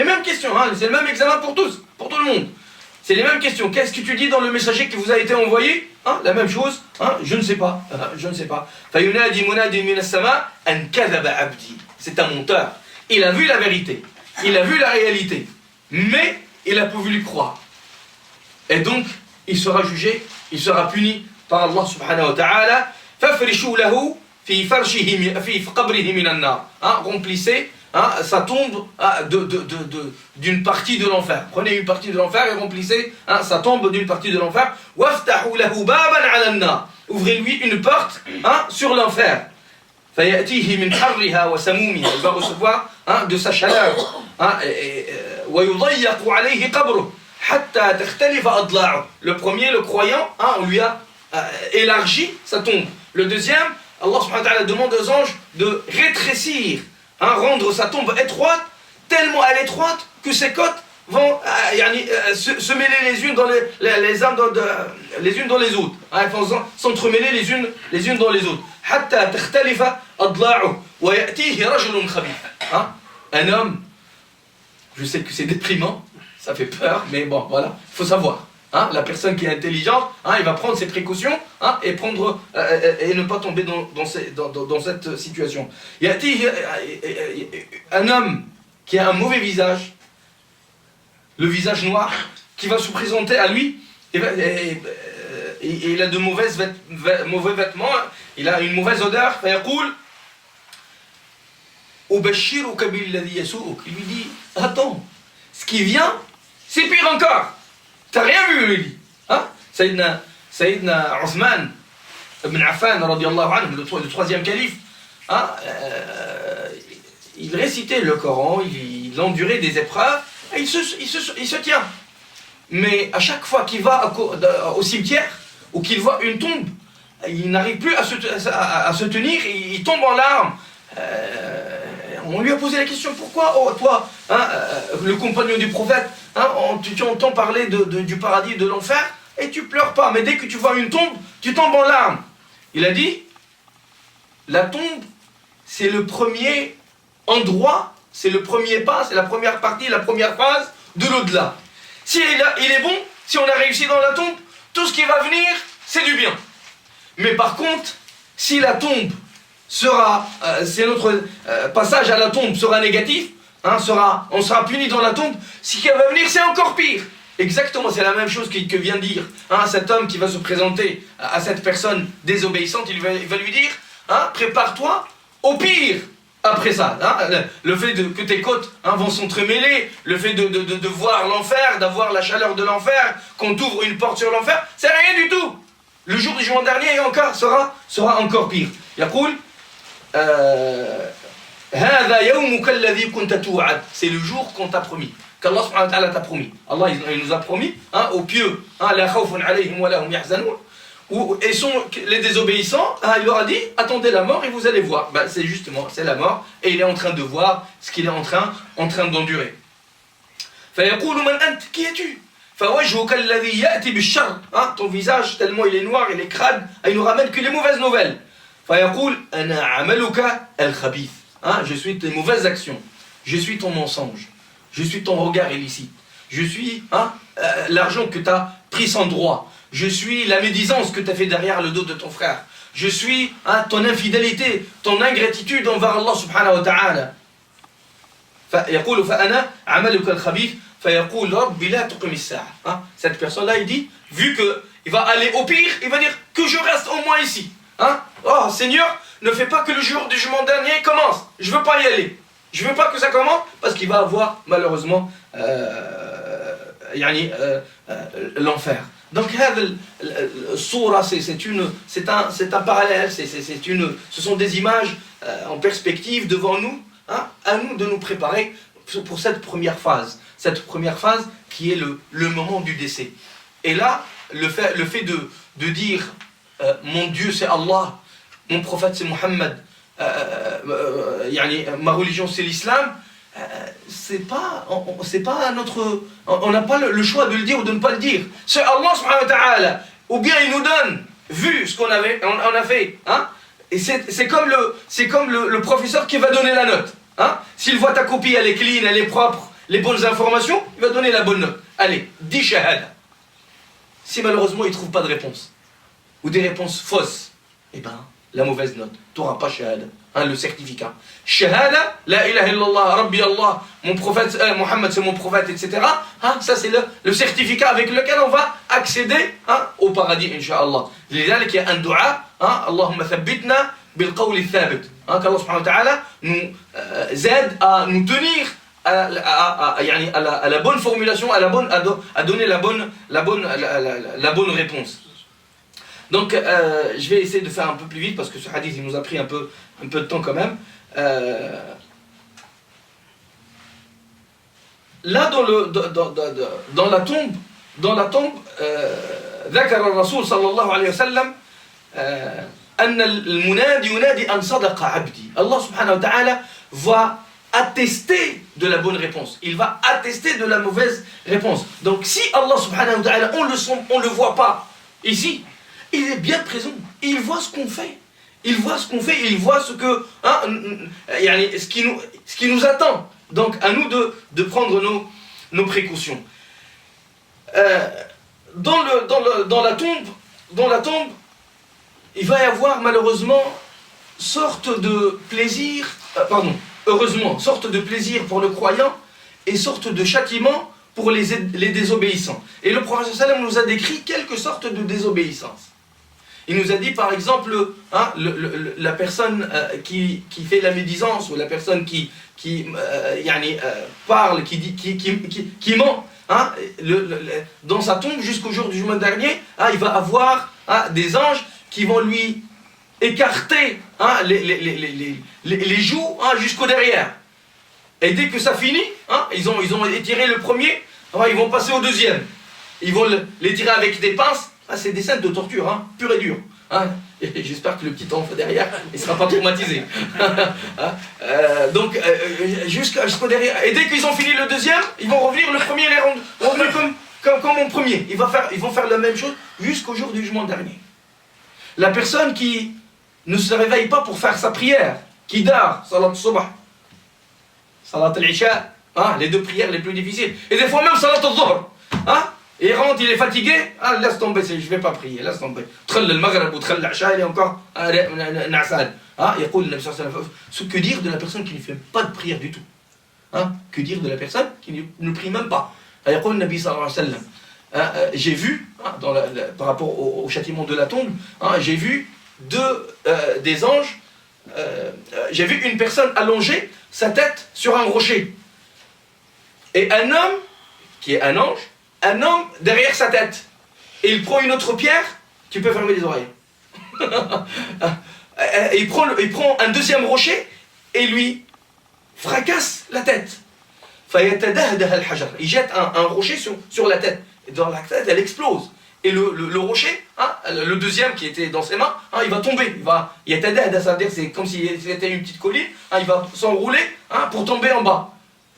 mêmes questions, c'est le même examen pour tous, pour tout le monde. C'est les mêmes questions. Qu'est-ce que tu dis dans le messager qui vous a été envoyé? La même chose. Je ne sais pas. C'est un menteur. Il a vu la vérité. Il a vu la réalité. Mais il n'a pas voulu croire. Et donc, il sera jugé, il sera puni par Allah subhanahu wa ta'ala. فَفْرِشُوا لَهُ فِي قَبْرِهِ مِنَ النَّارِ. Remplissez sa tombe d'une partie de l'enfer. Prenez une partie de l'enfer et remplissez sa tombe d'une partie de l'enfer. وَافْتَحُوا لَهُ بَابًا عَلَى النَّارِ. Ouvrez-lui une porte sur l'enfer. فَيَأْتِيهِ مِنْ حَرِّهَا وَسَمُومِهَا. Il va recevoir de sa chaleur. وَيُضَيَّقُ عَلَيْهِ قَبْرُهُ حَتَّى تَخْتَلِفَ أَضْلَاعُهُ. Le premier, le croyant, on lui a élargi sa tombe. Le deuxième, Allah subhanahu wa ta'ala demande aux anges de rétrécir, rendre sa tombe étroite, tellement elle est étroite que ses côtes vont se mêler les unes dans les unes dans les autres. Elles vont s'entremêler les unes dans les autres. حتى تختلف أضلاعه ويأتيه رجل خبيث. Un homme, je sais que c'est déprimant, ça fait peur, mais bon, voilà, il faut savoir. Hein, la personne qui est intelligente, hein, il va prendre ses précautions, hein, et et ne pas tomber dans cette situation. Il y a un homme qui a un mauvais visage, le visage noir, qui va se présenter à lui, et il a de mauvais vêtements, il a une mauvaise odeur. Il lui dit, attends, ce qui vient, c'est pire encore. T'as rien vu, lui. Hein? Sayyidina Othman ibn Affan, le troisième calife, hein? Il récitait le Coran, il endurait des épreuves, et il se tient. Mais à chaque fois qu'il va au cimetière, ou qu'il voit une tombe, il n'arrive plus à se tenir, il tombe en larmes. On lui a posé la question, pourquoi, oh, toi, hein, le compagnon du prophète, hein, tu entends parler du paradis et de l'enfer, et tu pleures pas, mais dès que tu vois une tombe, tu tombes en larmes. Il a dit, la tombe, c'est le premier endroit, c'est le premier pas, c'est la première partie, la première phase de l'au-delà. Si il est bon, si on a réussi dans la tombe, tout ce qui va venir, c'est du bien. Mais par contre, si la tombe sera, si notre passage à la tombe sera négatif, hein, on sera puni dans la tombe, ce qui va venir, c'est encore pire. Exactement, c'est la même chose que vient dire, hein, cet homme qui va se présenter à cette personne désobéissante. Il va lui dire, hein, prépare-toi au pire après ça. Hein, le fait que tes côtes, hein, vont s'entremêler, le fait de voir l'enfer, d'avoir la chaleur de l'enfer, qu'on t'ouvre une porte sur l'enfer, c'est rien du tout. Le jour du jugement dernier encore sera encore pire. Yaqul, c'est le jour qu'on t'a promis, qu'Allah subhanahu wa ta'ala t'a promis. Allah il nous a promis, hein, aux pieux, hein, et les désobéissants, hein, il leur a dit, attendez la mort et vous allez voir. Ben, c'est la mort, et il est en train de voir ce qu'il est en train d'endurer. Qui es-tu? Hein, ton visage tellement il est noir, il est crade, il nous ramène que les mauvaises nouvelles. Hein, je suis tes mauvaises actions, je suis ton mensonge, je suis ton regard illicite, je suis, hein, l'argent que tu as pris sans droit, je suis la médisance que tu as fait derrière le dos de ton frère, je suis, hein, ton infidélité, ton ingratitude envers Allah subhanahu wa ta'ala. Cette personne-là, il dit, vu qu'il va aller au pire, il va dire que je reste au moins ici. Hein? Oh Seigneur, ne fais pas que le jour du jugement dernier commence. Je ne veux pas y aller. Je ne veux pas que ça commence parce qu'il va avoir malheureusement l'enfer. Donc c'est un parallèle, ce sont des images en perspective devant nous, hein, à nous de nous préparer pour cette première phase qui est le moment du décès. Et là, le fait de dire mon Dieu c'est Allah, mon prophète c'est Muhammad, ma religion c'est l'islam, on n'a pas le choix de le dire ou de ne pas le dire. C'est Allah subhanahu wa ta'ala, ou bien il nous donne, vu ce qu'on a fait, hein, et c'est comme le professeur qui va donner la note, hein. S'il voit ta copie, elle est clean, elle est propre, les bonnes informations, il va donner la bonne note. Allez, 10 shahada. Si malheureusement il ne trouve pas de réponse, ou des réponses fausses, eh ben, la mauvaise note, tu n'auras pas shahada, hein, le certificat. Shahada, la ilaha illallah, Rabbi Allah, mon prophète, Mohammed c'est mon prophète, etc. Hein, ça c'est le certificat avec lequel on va accéder, hein, au paradis, Inch'Allah. لذلك il y a un dua, hein, Allahumma thabbitna bil qawli thabit. Hein, qu'Allah subhanahu wa ta'ala nous aide à nous tenir à la bonne formulation, à donner la bonne réponse. Donc je vais essayer de faire un peu plus vite parce que ce hadith il nous a pris un peu de temps quand même. Là dans la tombe ذكر الرسول صلى الله عليه وسلم أن المنادي ينادي أن صدق عبدي. Allah subhanahu wa ta'ala va attester de la bonne réponse. Il va attester de la mauvaise réponse. Donc si Allah subhanahu wa ta'ala, on le voit pas ici, il est bien présent. Il voit ce qu'on fait. Il voit ce que, hein, ce qui nous attend. Donc à nous de prendre nos précautions. dans la tombe, il va y avoir malheureusement sorte de plaisir, heureusement, sorte de plaisir pour le croyant et sorte de châtiment pour les désobéissants. Et le prophète sallam nous a décrit quelques sortes de désobéissance. Il nous a dit par exemple, la personne qui fait la médisance, ou la personne qui parle, qui ment, dans sa tombe jusqu'au jour du jugement dernier, il va avoir des anges qui vont lui écarter les joues jusqu'au derrière. Et dès que ça finit, ils ont étiré le premier, ils vont passer au deuxième. Ils vont l'étirer avec des pinces. C'est des scènes de torture, pure et dure. J'espère que le petit enfant derrière, il ne sera pas traumatisé. Donc, jusqu'au derrière. Et dès qu'ils ont fini le deuxième, ils vont revenir, le premier, ils vont revenir comme mon premier. Ils vont faire la même chose jusqu'au jour du jugement dernier. La personne qui ne se réveille pas pour faire sa prière, qui dort, salat al-subh, salat al-isha, les deux prières les plus difficiles, et des fois même salat al-dhuhr, et il rentre, il est fatigué, laisse tomber, je ne vais pas prier, laisse tomber. Tkhal al-maghrib ou tkhal al-isha, il est encore na'sad. Ce que dire de la personne qui ne fait pas de prière du tout? Que dire de la personne qui ne prie même pas? يقول النبي صلى الله عليه وسلم, j'ai vu, par rapport au châtiment de la tombe, j'ai vu des anges, j'ai vu une personne allonger sa tête sur un rocher. Et un homme, qui est un ange, derrière sa tête. Et il prend une autre pierre, tu peux fermer les oreilles. Et il prend un deuxième rocher et lui fracasse la tête. Il jette un rocher sur la tête. Et dans la tête, elle explose. Et le rocher, le deuxième qui était dans ses mains, il va tomber. Ça veut dire c'est comme si c'était une petite colline, il va s'enrouler pour tomber en bas.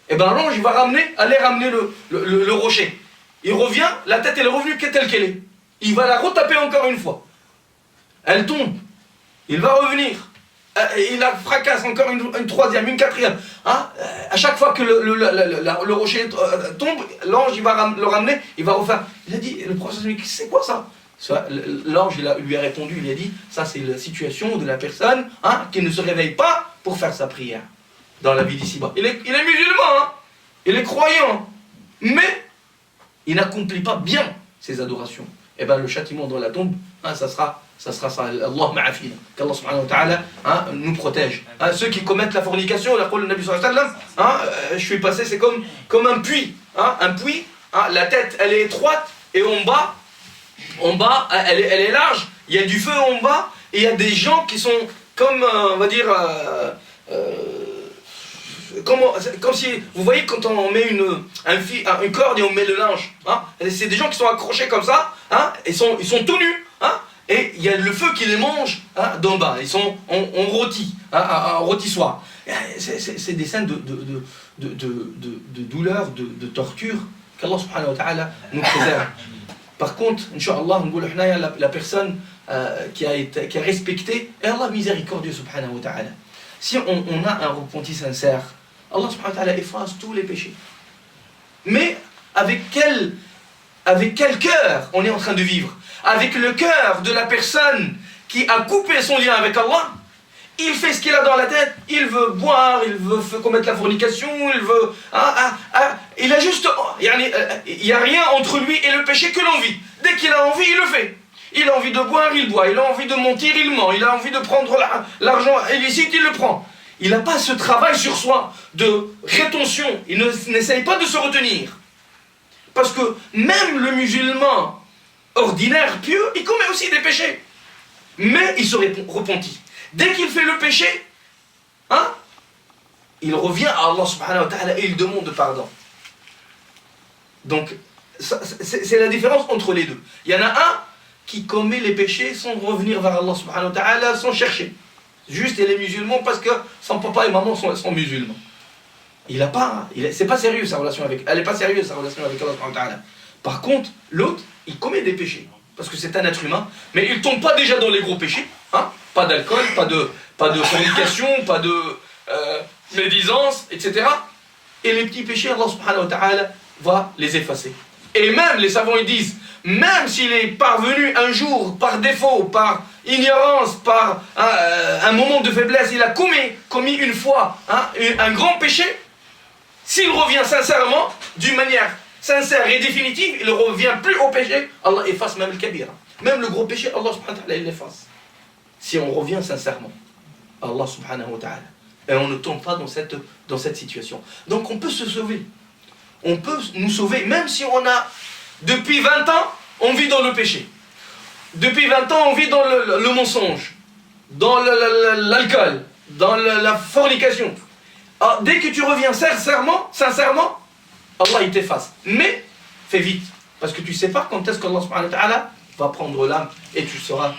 Et bien l'ange, il va aller ramener le rocher. Il revient, la tête elle est revenue telle qu'elle est. Il va la retaper encore une fois. Elle tombe. Il va revenir. Il la fracasse encore une troisième, une quatrième. À chaque fois que le rocher tombe, l'ange il va le ramener, il va refaire. Il a dit, le professeur lui dit, c'est quoi ça? L'ange lui a répondu, il a dit, ça c'est la situation de la personne qui ne se réveille pas pour faire sa prière dans la vie d'ici-bas. Il est musulman, il est croyant, mais il n'accomplit pas bien ses adorations. Et bien le châtiment dans la tombe, ça sera ça. Allah ma'afina. Qu'Allah subhanahu wa ta'ala nous protège. Ceux qui commettent la fornication, le Nabi sallallahu alayhi wa sallam, je suis passé, c'est comme un puits. Un puits, la tête elle est étroite et en bas elle est large. Il y a du feu en bas et il y a des gens qui sont comme, on va dire, comme si, vous voyez quand on met une corde et on met le linge, c'est des gens qui sont accrochés comme ça, ils sont tout nus, et il y a le feu qui les mange d'en bas, ils sont en rôti, en rôtissoir. C'est des scènes de douleur, de torture, qu'Allah subhanahu wa ta'ala nous préserve. Par contre, Inch'Allah, la personne qui a respecté, et Allah miséricordieux subhanahu wa ta'ala. Si on a un repenti sincère, Allah subhanahu wa ta'ala efface tous les péchés. Mais avec quel cœur on est en train de vivre? Avec le cœur de la personne qui a coupé son lien avec Allah. Il fait ce qu'il a dans la tête, il veut boire, il veut commettre la fornication, il veut... il a juste... Il n'y a rien entre lui et le péché que l'envie. Dès qu'il a envie, il le fait. Il a envie de boire, il boit. Il a envie de mentir, il ment. Il a envie de prendre l'argent illicite, il le prend. Il n'a pas ce travail sur soi de rétention. Il n'essaye pas de se retenir. Parce que même le musulman ordinaire, pieux, il commet aussi des péchés. Mais il se repentit. Dès qu'il fait le péché, il revient à Allah subhanahu wa ta'ala et il demande pardon. Donc, c'est la différence entre les deux. Il y en a un qui commet les péchés sans revenir vers Allah subhanahu wa ta'ala, sans chercher. Juste, il est musulman parce que son papa et maman sont musulmans. C'est pas sérieux sa relation avec... Elle n'est pas sérieuse sa relation avec Allah subhanahu wa ta'ala. Par contre, l'autre, il commet des péchés. Parce que c'est un être humain. Mais il ne tombe pas déjà dans les gros péchés. Pas d'alcool, pas de fornication, pas de médisance, etc. Et les petits péchés, Allah subhanahu wa ta'ala va les effacer. Et même, les savants ils disent, même s'il est parvenu un jour, par défaut, par ignorance, par un moment de faiblesse, il a commis une fois un grand péché, s'il revient sincèrement, d'une manière sincère et définitive, il ne revient plus au péché, Allah efface même le kabira. Même le gros péché, Allah subhanahu wa ta'ala, il l'efface. Si on revient sincèrement, Allah subhanahu wa ta'ala. Et on ne tombe pas dans cette situation. Donc on peut se sauver. On peut nous sauver, même si on a, depuis 20 ans, on vit dans le péché. Depuis 20 ans, on vit dans le mensonge, dans l'alcool, dans la fornication. Alors, dès que tu reviens sincèrement, Allah il t'efface. Mais fais vite, parce que tu ne sais pas quand est-ce qu'Allah subhanahu wa ta'ala va prendre l'âme et tu seras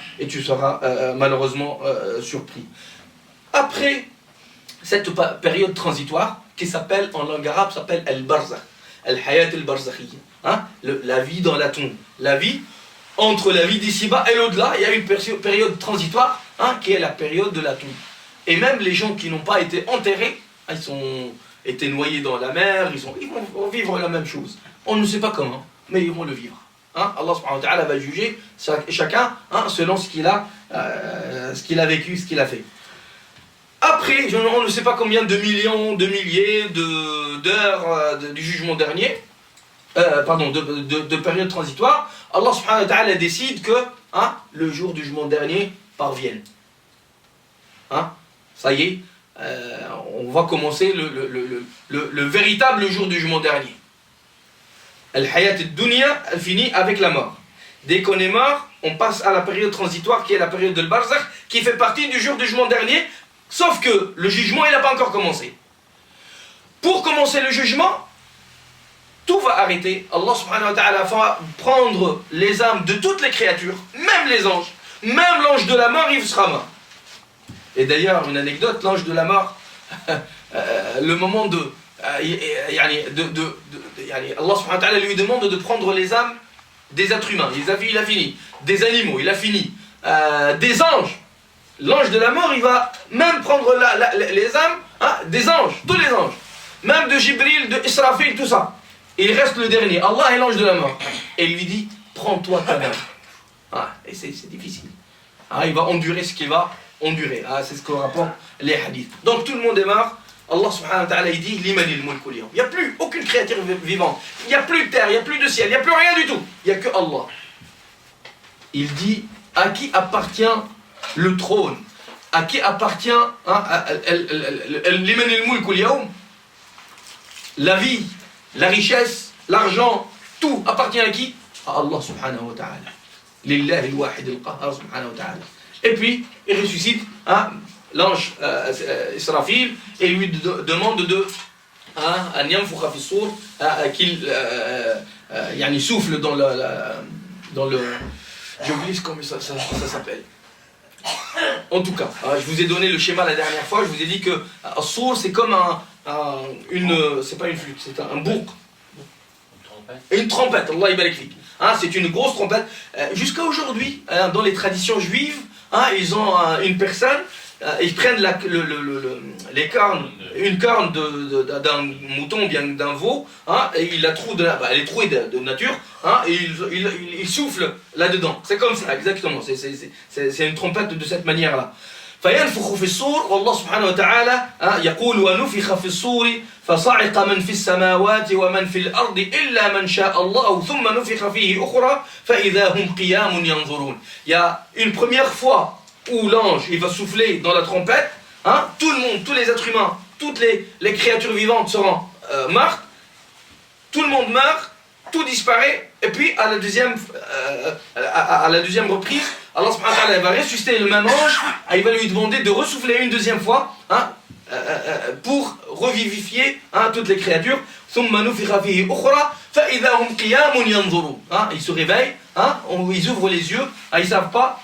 malheureusement surpris. Après cette période transitoire, qui s'appelle, en langue arabe, s'appelle al-barzakh, al-hayat al-barzakhiyya, la vie dans la tombe, la vie entre la vie d'ici-bas et l'au-delà. Il y a une période transitoire, qui est la période de la tombe. Et même les gens qui n'ont pas été enterrés, ils ont été noyés dans la mer, ils vont vivre la même chose. On ne sait pas comment, mais ils vont le vivre. Allah subhanahu wa ta'ala va juger chacun selon ce qu'il a vécu, ce qu'il a fait. Après, on ne sait pas combien de millions, de milliers d'heures du jugement dernier, de période transitoire, Allah subhanahu wa ta'ala décide que le jour du jugement dernier parvienne. Ça y est, on va commencer le véritable jour du jugement dernier. Al-hayat al-dunya, elle finit avec la mort. Dès qu'on est mort, on passe à la période transitoire qui est la période de barzakh, qui fait partie du jour du jugement dernier, sauf que le jugement il n'a pas encore commencé. Pour commencer le jugement, tout va arrêter. Allah subhanahu wa ta'ala va prendre les âmes de toutes les créatures, même les anges, même l'ange de la mort, il sera mort. Et d'ailleurs, une anecdote, l'ange de la mort, le moment Allah subhanahu wa ta'ala lui demande de prendre les âmes des êtres humains, il a fini, des animaux, il a fini, des anges. L'ange de la mort, il va même prendre les âmes des anges, tous les anges, même de Jibril, de Israfil, tout ça. Et il reste le dernier, Allah est l'ange de la mort. Et il lui dit, prends-toi ta âme. Et c'est difficile. Il va endurer ce qu'il va endurer. C'est ce que rapportent les hadiths. Donc tout le monde est mort. Allah subhanahu wa ta'ala il dit, limanil mulkul yawm. Il n'y a plus aucune créature vivante. Il n'y a plus de terre, il n'y a plus de ciel, il n'y a plus rien du tout. Il n'y a que Allah. Il dit, à qui appartient le trône? À qui appartient limanil mulkul yawm? La vie, la richesse, l'argent, tout appartient à qui? À Allah subhanahu wa ta'ala. Lillahi al-wahid al-qahhar subhanahu wa ta'ala. Et puis, il ressuscite l'ange Israfil et lui demande qu'il souffle dans le j'ai oublié comment ça s'appelle. En tout cas, je vous ai donné le schéma la dernière fois, je vous ai dit que As-Sour c'est comme c'est pas une flûte, c'est un bourg. Une trompette, Allah ibarak fik. C'est une grosse trompette. Jusqu'à aujourd'hui, dans les traditions juives, ils ont une personne, ils prennent une corne d'un mouton ou bien d'un veau, et ils la trouvent elle est trouée de nature, et ils soufflent là-dedans. C'est comme ça, exactement. C'est une trompette de cette manière-là. فينفخ في الصور والله سبحانه وتعالى يقول ونفخ في الصور فصعق من في السماوات ومن في الأرض إلا من شاء الله ثم نفخ فيه أخرى فإذا هم قيام ينظرون. Il y a une première fois où l'ange il va souffler dans la trompette, tout le monde, tous les êtres humains, toutes les créatures vivantes seront mortes, tout le monde meurt, tout disparaît, et puis à la deuxième reprise, Allah subhanahu wa ta'ala va ressusciter le même ange, il va lui demander de ressouffler une deuxième fois pour revivifier toutes les créatures. Ils se réveillent, ils ouvrent les yeux, ils ne savent pas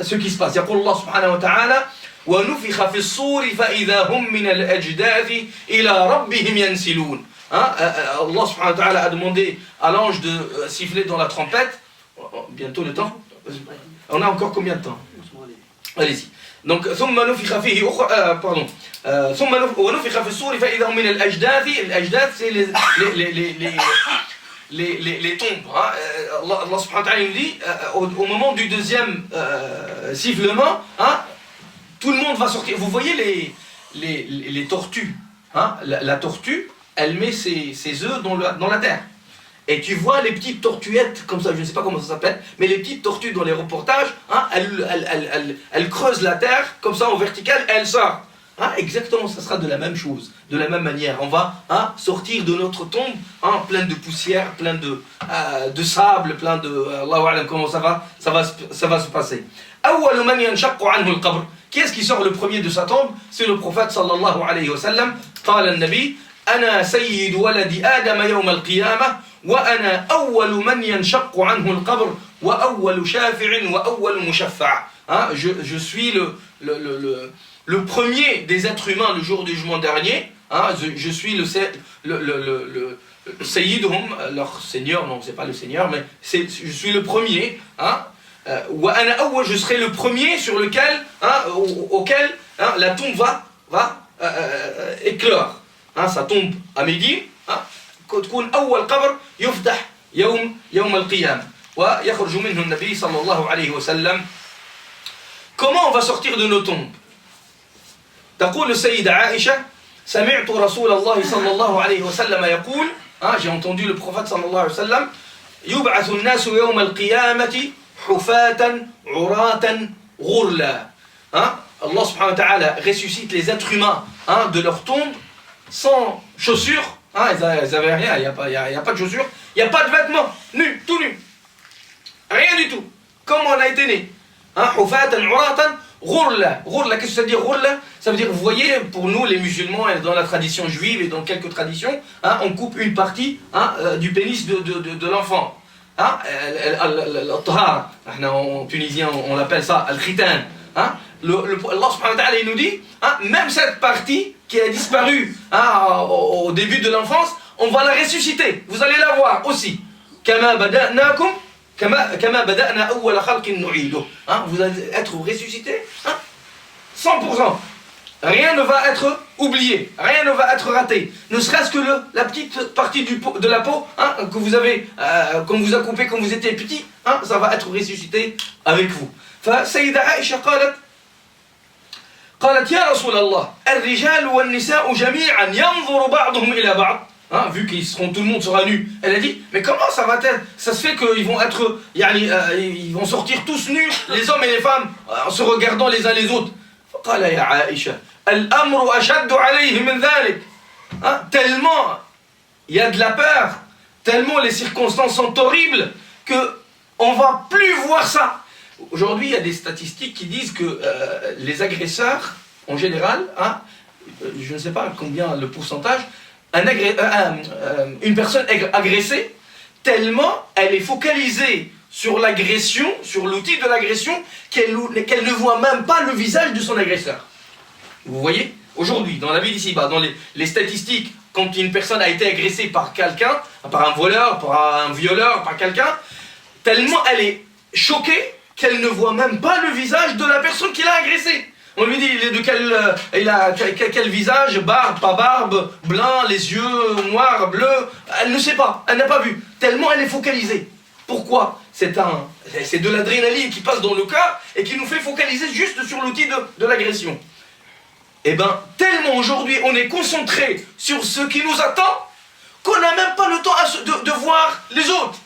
ce qui se passe. يقول الله سبحانه وتعالى ونفخ في الصور فإذا هم من الأجداث إلى ربهم ينسلون. Allah subhanahu wa ta'ala a demandé à l'ange de siffler dans la trompette. Bientôt le temps. On a encore combien de temps? Allez-y. Donc ثم نفخ فيه pardon. ثم ونفخ في الصور فإذا هم من الأجداث. الأجداث c'est les tombes. Hein. Allah subhanahu wa ta'ala nous dit, au moment du deuxième sifflement, hein, tout le monde va sortir. Vous voyez les tortues. Hein, la tortue, elle met ses œufs dans la terre. Et tu vois les petites tortuettes, comme ça, je ne sais pas comment ça s'appelle, mais les petites tortues dans les reportages, hein, elles creusent la terre, comme ça, en vertical, et elles sortent. Hein, exactement, ça sera de la même chose, de la même manière. On va sortir de notre tombe, plein de poussière, plein de sable, plein de... Allahu a'lam, comment ça va se passer. Awwalu man yanshaqqu anhu al-qabr. Qui est-ce qui sort le premier de sa tombe? C'est le prophète sallallahu alayhi wa sallam. قال النبي أنا سيد ولد آدم يوم القيامة وأنا أول من ينشق عنه القبر وأول شافع وأول مشفع. Je suis le premier des êtres humains le jour du jugement dernier. Je suis le Sayyidhum, leur seigneur, non c'est pas le seigneur, mais je suis le premier. Je serai le premier sur lequel, auquel la tombe va éclore. Ça tombe à midi. تكون أول قبر يفتح يوم القيامة ويخرج منه النبي صلى الله عليه وسلم. Comment on va sortir de nos tombes? تقول السيدة عائشة سمعت رسول الله صلى الله عليه وسلم يقول, j'ai entendu le prophète صلى الله عليه وسلم, يبعث الناس يوم القيامة حفاة عراة غرلا. Allah subhanahu wa ta'ala ressuscite les êtres humains de leur tombe sans chaussures. Ils n'avaient rien, il n'y a pas de chaussures, il n'y a pas de vêtements, nus, tout nus. Rien du tout. Comme on a été né. Hufatan, uratan, ghurla. Ghurla, qu'est-ce que ça veut dire ghurla? Ça veut dire, vous voyez, pour nous les musulmans, et dans la tradition juive et dans quelques traditions, on coupe une partie du pénis de l'enfant. Al-tahara. En tunisien, on l'appelle ça al-khitan. Allah subhanahu wa ta'ala il nous dit, même cette partie qui a disparu au début de l'enfance, on va la ressusciter. Vous allez la voir aussi. Kama bada'nakum, kama bada'na awwala khalqin nu'idu. Vous allez être ressuscités 100%. Rien ne va être oublié, rien ne va être raté. Ne serait-ce que la petite partie de la peau que vous avez, qu'on vous a coupé quand vous étiez petit, ça va être ressuscité avec vous. فسيدة عائشة قالت يا رسول الله الرجال والنساء جميعا ينظر بعضهم إلى بعض. Vu qu'ils seront, tout le monde sera nu. Elle a dit, mais comment ça va être? Ça se fait qu'ils vont être, ils vont sortir tous nus, les hommes et les femmes, en se regardant les uns les autres. فقال يا عائشة الأمر أشد عليه من ذلك. Tellement il y a de la peur, tellement les circonstances sont horribles que on va plus voir ça. Aujourd'hui, il y a des statistiques qui disent que les agresseurs, en général, je ne sais pas combien le pourcentage, une personne agressée, tellement elle est focalisée sur l'agression, sur l'outil de l'agression, qu'elle ne voit même pas le visage de son agresseur. Vous voyez? Aujourd'hui, dans la vie d'ici-bas, dans les statistiques, quand une personne a été agressée par quelqu'un, par un voleur, par un violeur, par quelqu'un, tellement elle est choquée qu'elle ne voit même pas le visage de la personne qui l'a agressé. On lui dit il a quel visage, barbe, pas barbe, blanc, les yeux noirs, bleus. Elle ne sait pas, elle n'a pas vu. Tellement elle est focalisée. Pourquoi? C'est de l'adrénaline qui passe dans le cœur et qui nous fait focaliser juste sur l'outil de l'agression. Eh bien, tellement aujourd'hui on est concentré sur ce qui nous attend qu'on n'a même pas le temps de voir les autres.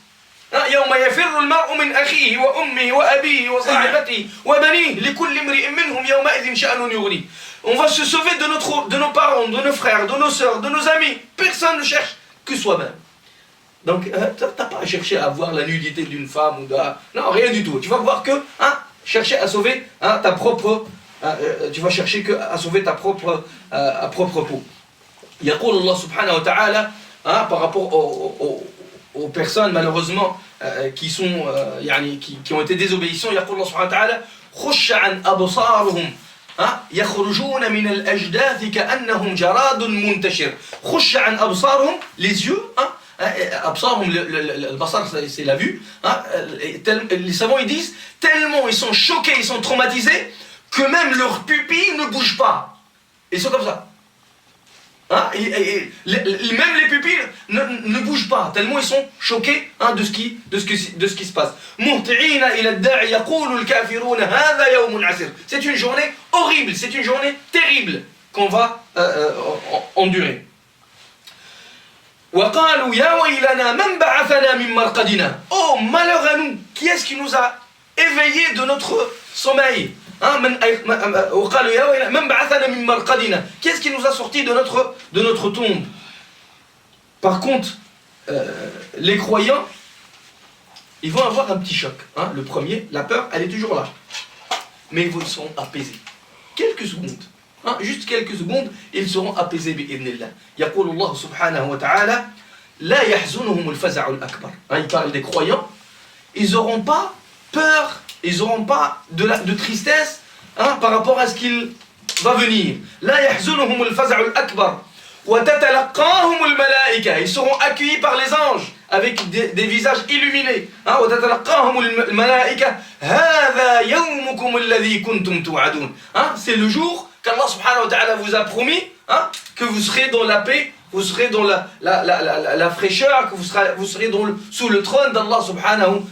يوم يفر المرء من أخيه وأمه وأبيه وصاحبته وبنيه لكل امرئ منهم يومئذ شأن يغنيه. On va se sauver de nos parents, de nos frères, de nos sœurs, de nos amis. Personne ne cherche que soi-même. Donc, t'as pas à chercher à voir la nudité d'une femme ou non, rien du tout. Tu vas voir que chercher à sauver ta propre. Tu vas chercher à sauver ta propre peau. يقول الله سبحانه وتعالى par rapport aux personnes malheureusement qui ont été désobéissants. يقول الله سبحانه وتعالى خش عن أبصارهم يخرجون من الأجداث كأنهم جراد منتشر. خش عن أبصارهم, les yeux. أبصارهم, le basar c'est la vue. Les savants ils disent tellement ils sont choqués, ils sont traumatisés que même leurs pupilles ne bougent pas. Ils sont comme ça. Hein, même les pupilles ne bougent pas, tellement ils sont choqués de ce qui se passe. C'est une journée horrible, c'est une journée terrible qu'on va endurer. Oh, malheur à nous, qui est-ce qui nous a éveillés de notre sommeil? Qu'est-ce qui nous a sortis de notre tombe? Par contre, les croyants, ils vont avoir un petit choc. Le premier, la peur, elle est toujours là. Mais ils seront apaisés. Quelques secondes. Juste quelques secondes, ils seront apaisés bi'idhnillah. Yaqul Allah subhanahu wa ta'ala, la yahzunuhum al-faza'u al-akbar. Il parle des croyants. Ils n'auront pas peur, ils n'auront pas de tristesse par rapport à ce qu'il va venir. La yahzunuhum al-faza'u al-akbar. Wa tatalaqahum al-malaika. Ils seront accueillis par les anges avec des visages illuminés. Wa tatalaqahum al-malaika. Hadha yawmukum alladhi kuntum tu'adun. C'est le jour qu'Allah subhanahu wa ta'ala vous a promis que vous serez dans la paix, vous serez dans la fraîcheur, que vous serez sous le trône d'Allah subhanahu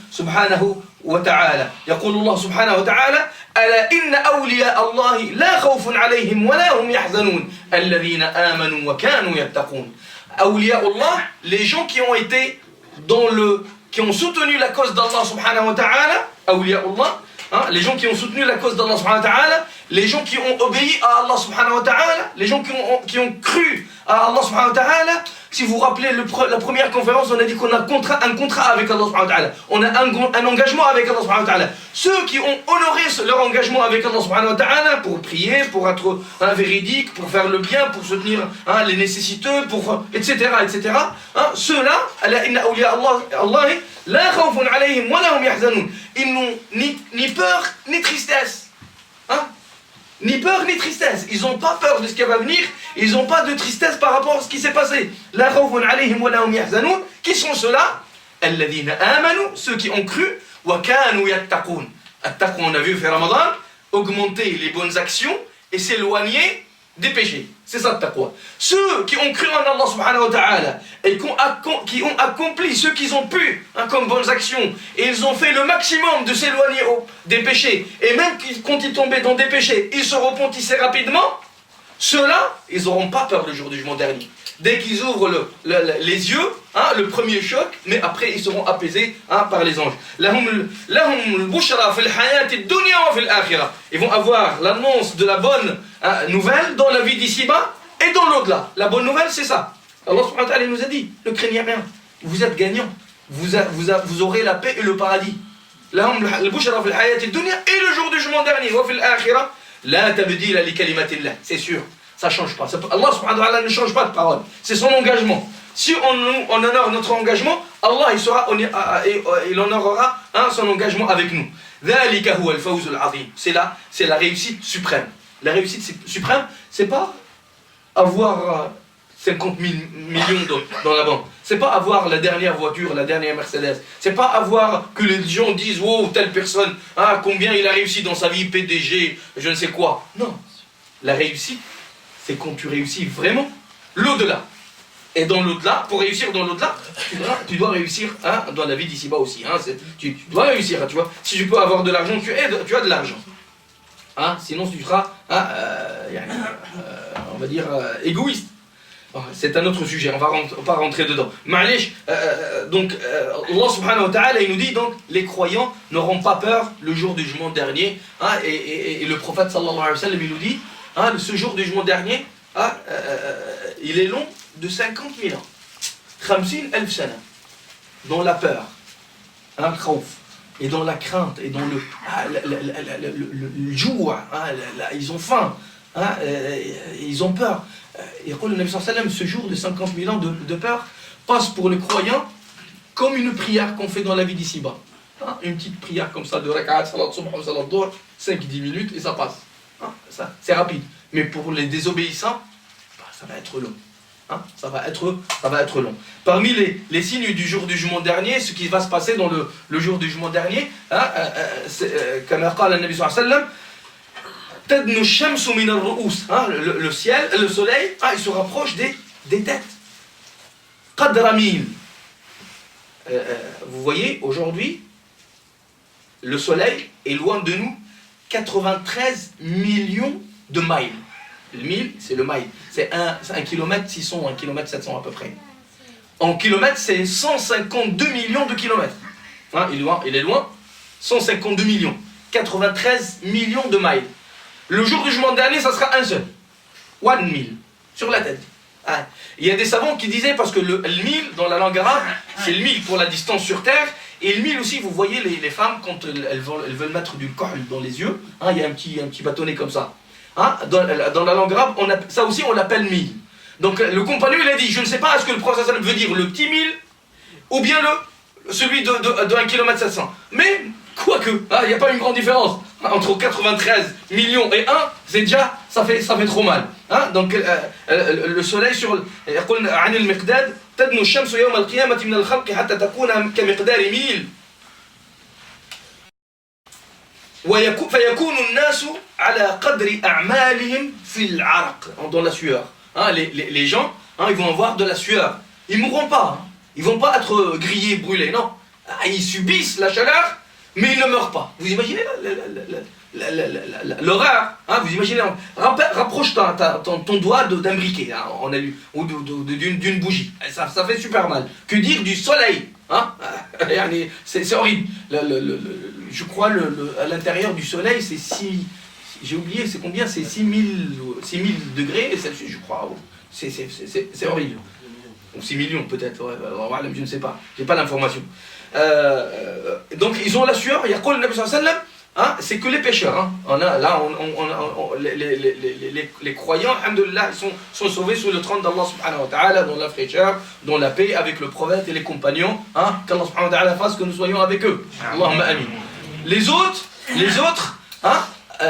wa ta'ala. يقول الله سبحانه وتعالى ألا إن أولياء الله لا خوف عليهم ولا هم يحزنون الذين آمنوا وكانوا يتقون. أولياء الله, les gens qui ont soutenu la cause d'Allah subhanahu wa ta'ala, أولياء الله, les gens qui ont soutenu la cause d'Allah subhanahu wa ta'ala, les gens qui ont obéi à Allah subhanahu wa ta'ala, les gens qui ont cru à Allah subhanahu wa ta'ala. Si vous vous rappelez la première conférence, on a dit qu'on a un contrat avec Allah subhanahu wa ta'ala. On a un engagement avec Allah subhanahu wa ta'ala. Ceux qui ont honoré leur engagement avec Allah subhanahu wa ta'ala pour prier, pour être véridique, pour faire le bien, pour soutenir les nécessiteux, etc. Ceux-là, ala inna awliya Allah, la khawfun alayhim wa la hum yahzanun. Ils n'ont ni peur ni tristesse. Ni peur ni tristesse. Ils n'ont pas peur de ce qui va venir. Ils n'ont pas de tristesse par rapport à ce qui s'est passé. La khawfun alayhim wa la hum yahzanun. Qui sont ceux-là? Alladhina amanu, ceux qui ont cru. Wa kanu yattaqun. Attaqun, on a vu faire Ramadan, augmenter les bonnes actions et s'éloigner des péchés. C'est ça le taqwa. Ceux qui ont cru en Allah subhanahu wa ta'ala et qui ont accompli ce qu'ils ont pu comme bonnes actions, et ils ont fait le maximum de s'éloigner des péchés, et même quand ils tombaient dans des péchés, ils se repentissaient rapidement, ceux-là, ils n'auront pas peur le jour du jugement dernier. Dès qu'ils ouvrent les yeux, le premier choc, mais après ils seront apaisés par les anges. Ils vont avoir l'annonce de la bonne nouvelle dans la vie d'ici-bas et dans l'au-delà. La bonne nouvelle, c'est ça. Allah subhanahu wa ta'ala nous a dit, ne craignez rien, vous êtes gagnants, vous aurez la paix et le paradis. Et le jour du jugement dernier, c'est sûr. Ça ne change pas. Allah subhanahu wa ta'ala ne change pas de parole. C'est son engagement. Si on honore notre engagement, Allah il honorera son engagement avec nous. C'est la réussite suprême. La réussite suprême, c'est pas avoir 50 000 millions dans la banque. C'est pas avoir la dernière voiture, la dernière Mercedes. C'est pas avoir que les gens disent oh telle personne, combien il a réussi dans sa vie, PDG, je ne sais quoi. Non. La réussite, c'est quand tu réussis vraiment l'au-delà. Et dans l'au-delà, pour réussir dans l'au-delà, tu dois réussir dans la vie d'ici-bas aussi. Tu dois réussir, tu vois. Si tu peux avoir de l'argent, tu as de l'argent. Sinon, tu seras, on va dire, égoïste. C'est un autre sujet, on va pas rentrer dedans. Ma'alish, donc, Allah subhanahu wa ta'ala, il nous dit, donc, les croyants n'auront pas peur le jour du jugement dernier. Et le prophète sallallahu alayhi wa sallam, il nous dit, ce jour du jugement dernier, il est long de 50 000 ans. 50 000 sana. Dans la peur, khawf, et dans la crainte, et dans le jour, ils ont faim, ils ont peur. Et le Nabi sallallahu alayhi wa sallam, ce jour de 50 000 ans de peur passe pour le croyant comme une prière qu'on fait dans la vie d'ici-bas. Une petite prière comme ça de rak'at, salat subh, salat dhuhr, 5-10 minutes et ça passe. C'est rapide. Mais pour les désobéissants, ça va être long. Ça va être long. Parmi les signes du jour du jugement dernier, ce qui va se passer dans le jour du jugement dernier, comme قال النبي صلى الله عليه وسلم تدنو الشمس من الرؤوس. Le ciel, le soleil, il se rapproche des têtes. قدر ميل. Vous voyez, aujourd'hui, le soleil est loin de nous 93 millions de miles. Le mille, c'est le mile. C'est 1 km 600 ou 1 km 700 à peu près. En kilomètres, c'est 152 millions de kilomètres. Il est loin. 152 millions. 93 millions de miles. Le jour du jugement dernier, ça sera un seul. 1 mille. Sur la tête. Il y a des savants qui disaient, parce que le mille, dans la langue arabe, c'est le mille pour la distance sur terre. Et le mille aussi, vous voyez les femmes, quand elles veulent mettre du kohl dans les yeux, il y a un petit bâtonnet comme ça. Dans la langue arabe, ça aussi on l'appelle mille. Donc le compagnon il a dit, je ne sais pas est-ce que le prophète veut dire le petit mille ou bien celui de 1 km 700. Mais quoique, il n'y a pas une grande différence. Entre 93 millions et 1, c'est déjà, ça fait trop mal. Donc le soleil sur يقول عن المقداد تدنو الشمس يوم القيامة من الخلق حتى تكون كمقدار ميل. فيكون الناس على قدر أعمالهم في العرق, dans la sueur. Les gens, ils vont avoir de la sueur. Ils ne mourront pas. Ils ne vont pas être grillés, brûlés, non. Ils subissent la chaleur, mais ils ne meurent pas. Vous imaginez l'horreur, vous imaginez, rapproche ton doigt d'un briquet, on a lu, ou d'une bougie. Ça fait super mal. Que dire du soleil, c'est horrible. Je crois à l'intérieur du soleil, c'est 6... J'ai oublié, c'est combien? C'est 6000 degrés Celsius, je crois. C'est horrible. Ou 6 millions peut-être, je ne sais pas. J'ai pas l'information. Donc ils ont la sueur, il y a quoi le Nabi sallallahu alayhi wa sallam, c'est que les pécheurs. Les croyants, alhamdoulilah, ils sont sauvés sous le trône d'Allah subhanahu wa ta'ala, dans la fraîcheur, dans la paix, avec le prophète et les compagnons. Qu'Allah subhanahu wa ta'ala fasse que nous soyons avec eux. Allahumma amin. Les autres,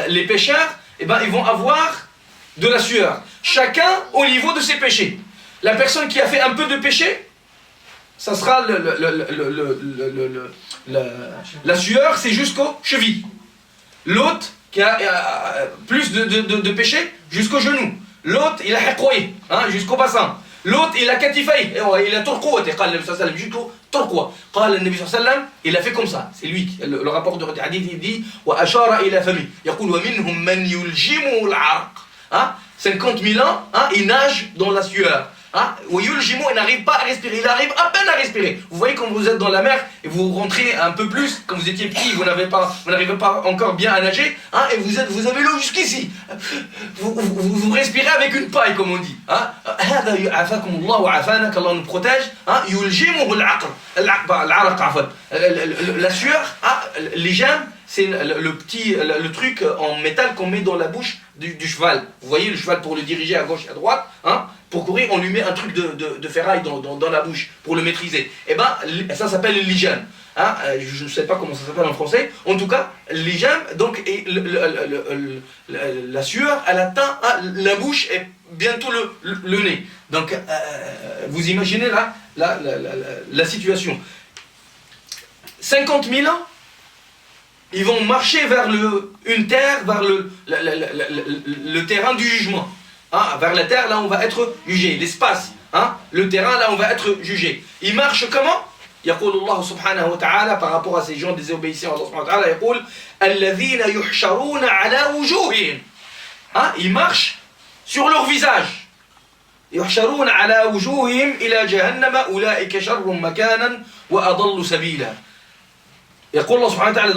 les pécheurs, ils vont avoir de la sueur. Chacun au niveau de ses péchés. La personne qui a fait un peu de péché, ça sera la sueur, c'est jusqu'aux chevilles. L'autre qui a plus de péché, jusqu'aux genoux. L'autre, il a hiqoué, jusqu'au bassin. L'autre, il a katifay, il a turqouat, jusqu'au turqouat. Le Nabi sallallahu alayhi wa sallam, il a fait comme ça. C'est lui, le rapport de hadith, il dit wa ashara ila fami. يقول ومنهم من يلجمه العرق. 50 000 ans, il nage dans la sueur. Il n'arrive pas à respirer, il arrive à peine à respirer. Vous voyez quand vous êtes dans la mer et vous rentrez un peu plus, quand vous étiez petit, vous n'arrivez pas encore bien à nager, et vous avez l'eau jusqu'ici. Vous respirez avec une paille, comme on dit. Qu'Allah nous protège. La sueur, les gemmes, c'est le truc en métal qu'on met dans la bouche du cheval. Vous voyez le cheval pour le diriger à gauche et à droite, pour courir on lui met un truc de ferraille dans la bouche pour le maîtriser. Et ça s'appelle le lijam. Je ne sais pas comment ça s'appelle en français. En tout cas, l'ijam, donc la sueur, elle atteint la bouche et bientôt le nez. Donc vous imaginez là la situation. 50 000 ans, ils vont marcher vers une terre, vers le terrain du jugement. Vers la terre, là on va être jugé. L'espace, le terrain, là on va être jugé. Ils marchent comment? يقول الله سبحانه وتعالى par rapport à ces gens désobéissants à Allah subhanahu wa ta'ala, يقول الذين يحشرون على وجوههم. Ils marchent sur leur visage. يحشرون على وجوههم إلى جهنم أولئك شر مكانا وأضل سبيلا. يقول الله سبحانه وتعالى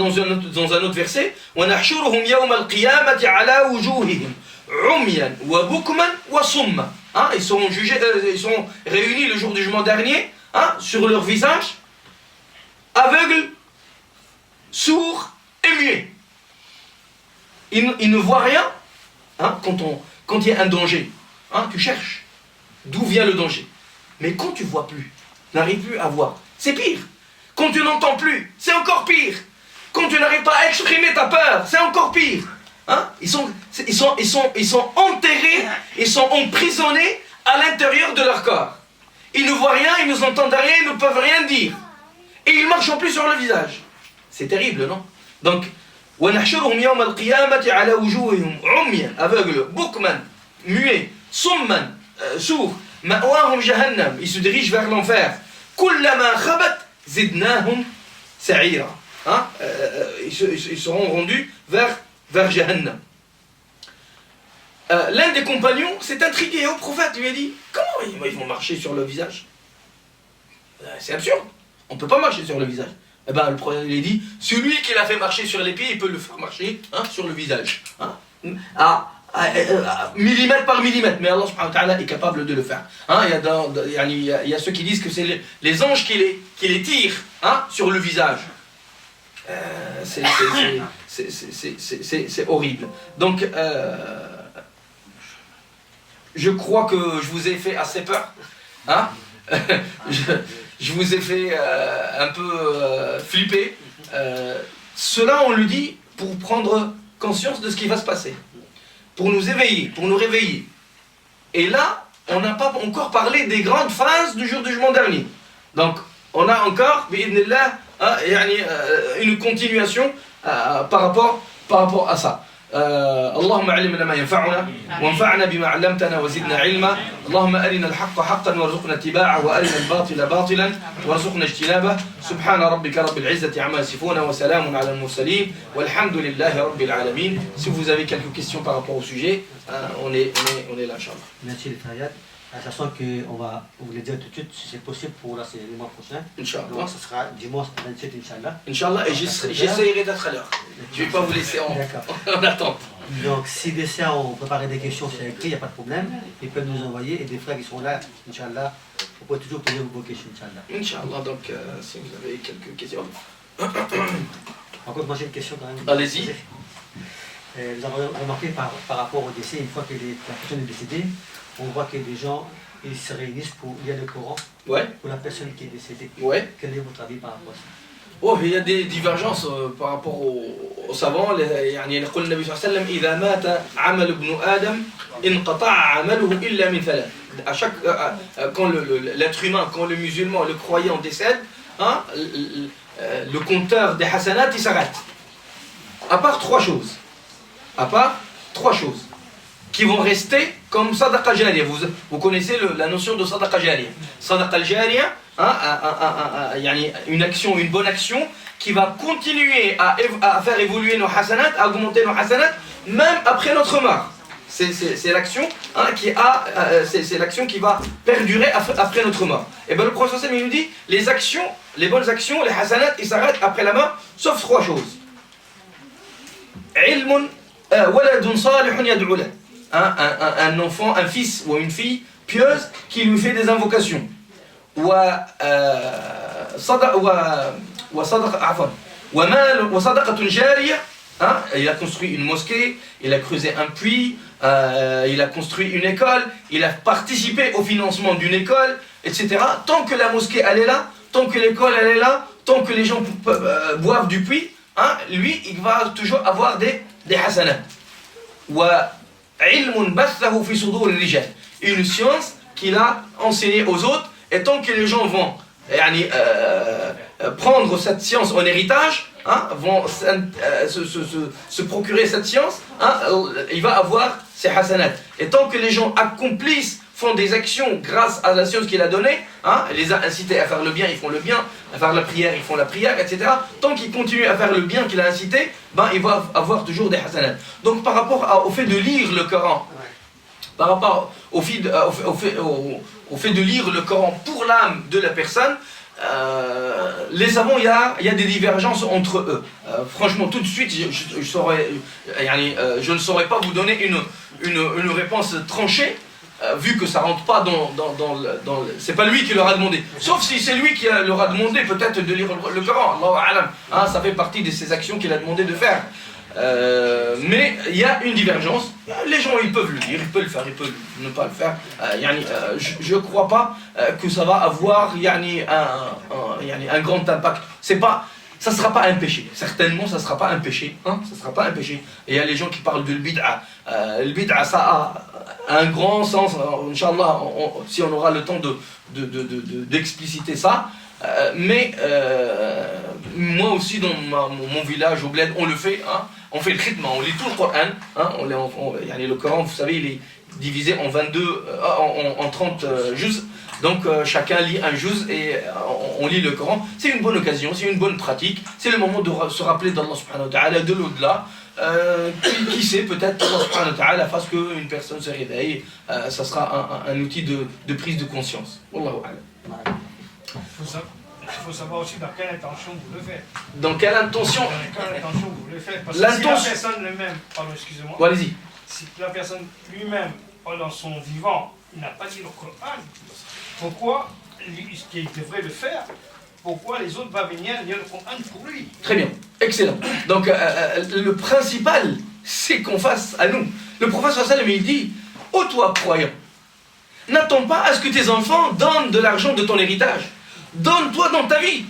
dans un autre verset ونحشرهم يوم القيامة على وجوههم عميا وبكما وصما. Ils seront jugés, ils seront réunis le jour du jugement dernier, sur leur visage, aveugles, sourds et muets. Ils ne voient rien. Quand il y a un danger, tu cherches d'où vient le danger. Mais quand tu vois plus, n'arrives plus à voir, c'est pire. Quand tu n'entends plus, c'est encore pire. Quand tu n'arrives pas à exprimer ta peur, c'est encore pire. Ils sont enterrés, ils sont emprisonnés à l'intérieur de leur corps. Ils ne voient rien, ils ne entendent rien, ils ne peuvent rien dire. Et ils marchent en plus sur le visage. C'est terrible, non? Donc, وَنَحْشُرُهُمْ يَوْمَ الْقِيَامَةِ عَلَى وُجُوهِهِمْ عُمْيًا, aveugle, bukman, muet, summan, sourd, ma'wahum jahannam, ils se dirigent vers l'enfer. كُلَّمَا خَبَتْ زِدْنَاهُمْ سَعِيرًا, ils seront rendus vers Jahannam. L'un des compagnons s'est intrigué au prophète, lui a dit, comment ils vont marcher sur le visage? C'est absurde, on ne peut pas marcher sur le visage. Eh ben, le prophète lui a dit, celui qui l'a fait marcher sur les pieds, il peut le faire marcher sur le visage. Millimètre par millimètre, mais Allah subhanahu wa ta'ala est capable de le faire. Il y a ceux qui disent que c'est les anges qui les tirent sur le visage. C'est horrible. Donc, je crois que je vous ai fait assez peur. Je vous ai fait un peu flipper. Cela, on le dit pour prendre conscience de ce qui va se passer. Pour nous éveiller, pour nous réveiller. Et là, on n'a pas encore parlé des grandes phases du jour du jugement dernier. Donc, on a encore, bi'idhnillah, une continuation par rapport à ça. اللهم علمنا ما ينفعنا وانفعنا بما علمتنا وزدنا علما اللهم أرنا الحق حقا وارزقنا اتباعه وأرنا الباطل باطلا وارزقنا اجتنابه سبحان ربك رب العزة عما يصفون وسلام على المرسلين والحمد لله رب العالمين. Si vous avez quelques questions par rapport au sujet, on est là, Inch'Allah. Merci les Fayad. Sachant qu'on va vous le dire tout de suite, si c'est possible pour là, c'est le mois prochain. Inch'Allah. Donc ce sera dimanche 27, Inch'Allah. Inch'Allah, et j'essaierai d'être à l'heure. Je ne vais pas vous laisser en attente. Donc si des sœurs ont préparé des questions, c'est écrit, il n'y a pas de problème. Ils peuvent nous envoyer et des frères qui sont là, Inch'Allah, vous pouvez toujours poser vos questions, Inch'Allah. Inch'Allah, donc si vous avez quelques questions. Par contre, moi j'ai une question quand même. Allez-y. Vous avez remarqué par rapport au décès, une fois que la personne est décédée, on voit que les gens ils se réunissent pour lire le Coran pour la personne qui est décédée. Ouais. Quel est votre avis par rapport à ça? Oh, il y a des divergences par rapport aux savants. يعني يقول النبي صلى الله عليه وسلم إذا مات عمل ابن آدم انقطع عمله إلا من ثلاث. À chaque quand l'être humain, quand le musulman, le croyant décède, le compteur des hasanat il s'arrête. À part trois choses. Qui vont rester comme sadaqa jariya. Vous connaissez la notion de sadaqa jariya. Sadaqa jariya, une action, une bonne action qui va continuer à faire évoluer nos hasanat, à augmenter nos hasanat, même après notre mort. C'est l'action c'est l'action qui va perdurer après notre mort. Et bien le prophète il nous dit, les bonnes actions, les hasanat, ils s'arrêtent après la mort, sauf trois choses. Ilmun waladun salihun yad'u lahu. Un enfant, un fils ou une fille pieuse qui lui fait des invocations. Il a construit une mosquée, il a creusé un puits, il a construit une école, il a participé au financement d'une école, etc. Tant que la mosquée elle est là, tant que l'école elle est là, tant que les gens boivent du puits, lui il va toujours avoir des hasanat. Une science qu'il a enseignée aux autres, et tant que les gens vont prendre cette science en héritage, vont se procurer cette science, il va avoir ses hasanat. Et tant que les gens font des actions grâce à la science qu'il a donnée, les a incités à faire le bien, ils font le bien, à faire la prière, ils font la prière, etc. Tant qu'ils continuent à faire le bien qu'il a incité, il va avoir toujours des hasanat. Donc par rapport au fait de lire le Coran, par rapport au fait de lire le Coran pour l'âme de la personne, les savants, il y a des divergences entre eux. Franchement, tout de suite, je ne saurais pas vous donner une réponse tranchée, vu que ça rentre pas c'est pas lui qui leur a demandé. Sauf si c'est lui qui leur a demandé peut-être de lire le Coran. Allahu a'lam. Ça fait partie de ses actions qu'il a demandé de faire. Mais il y a une divergence. Les gens ils peuvent le lire, ils peuvent le faire, ils peuvent ne pas le faire. Je ne crois pas que ça va avoir un grand impact. Ça ne sera pas un péché. Certainement, ça ne sera pas un péché. Ça sera pas un péché. Et il y a les gens qui parlent de l'bid'a. Le bid'a, ça a un grand sens. Inch'Allah, si on aura le temps d'expliciter ça. Mais moi aussi dans mon village au bled on le fait, hein, on fait le khitma, on lit tout le Coran, hein, le Coran vous savez il est divisé en 22, en 30 juz, donc chacun lit un juz et on lit le Coran. C'est une bonne occasion, c'est une bonne pratique, c'est le moment de se rappeler d'Allah subhanahu wa ta'ala, de l'au-delà. Qui sait, peut-être Allah subhanahu wa ta'ala fasse qu'une personne se réveille, ça sera un outil de prise de conscience. Wallahu a'lam. Il faut savoir aussi dans quelle intention vous le faites. Dans quelle intention Vous le faites. Parce que si la personne elle-même, pardon, excusez-moi. Allez-y. Si la personne lui-même, pendant son vivant, il n'a pas dit le Coran, pourquoi, il devrait le faire, pourquoi les autres vont venir lire le Coran pour lui? Très bien, excellent. Donc le principal, c'est qu'on fasse à nous. Le prophète sallallahu alayhi wa sallam, il dit, ô toi croyant, n'attends pas à ce que tes enfants donnent de l'argent de ton héritage. Donne-toi dans ta vie.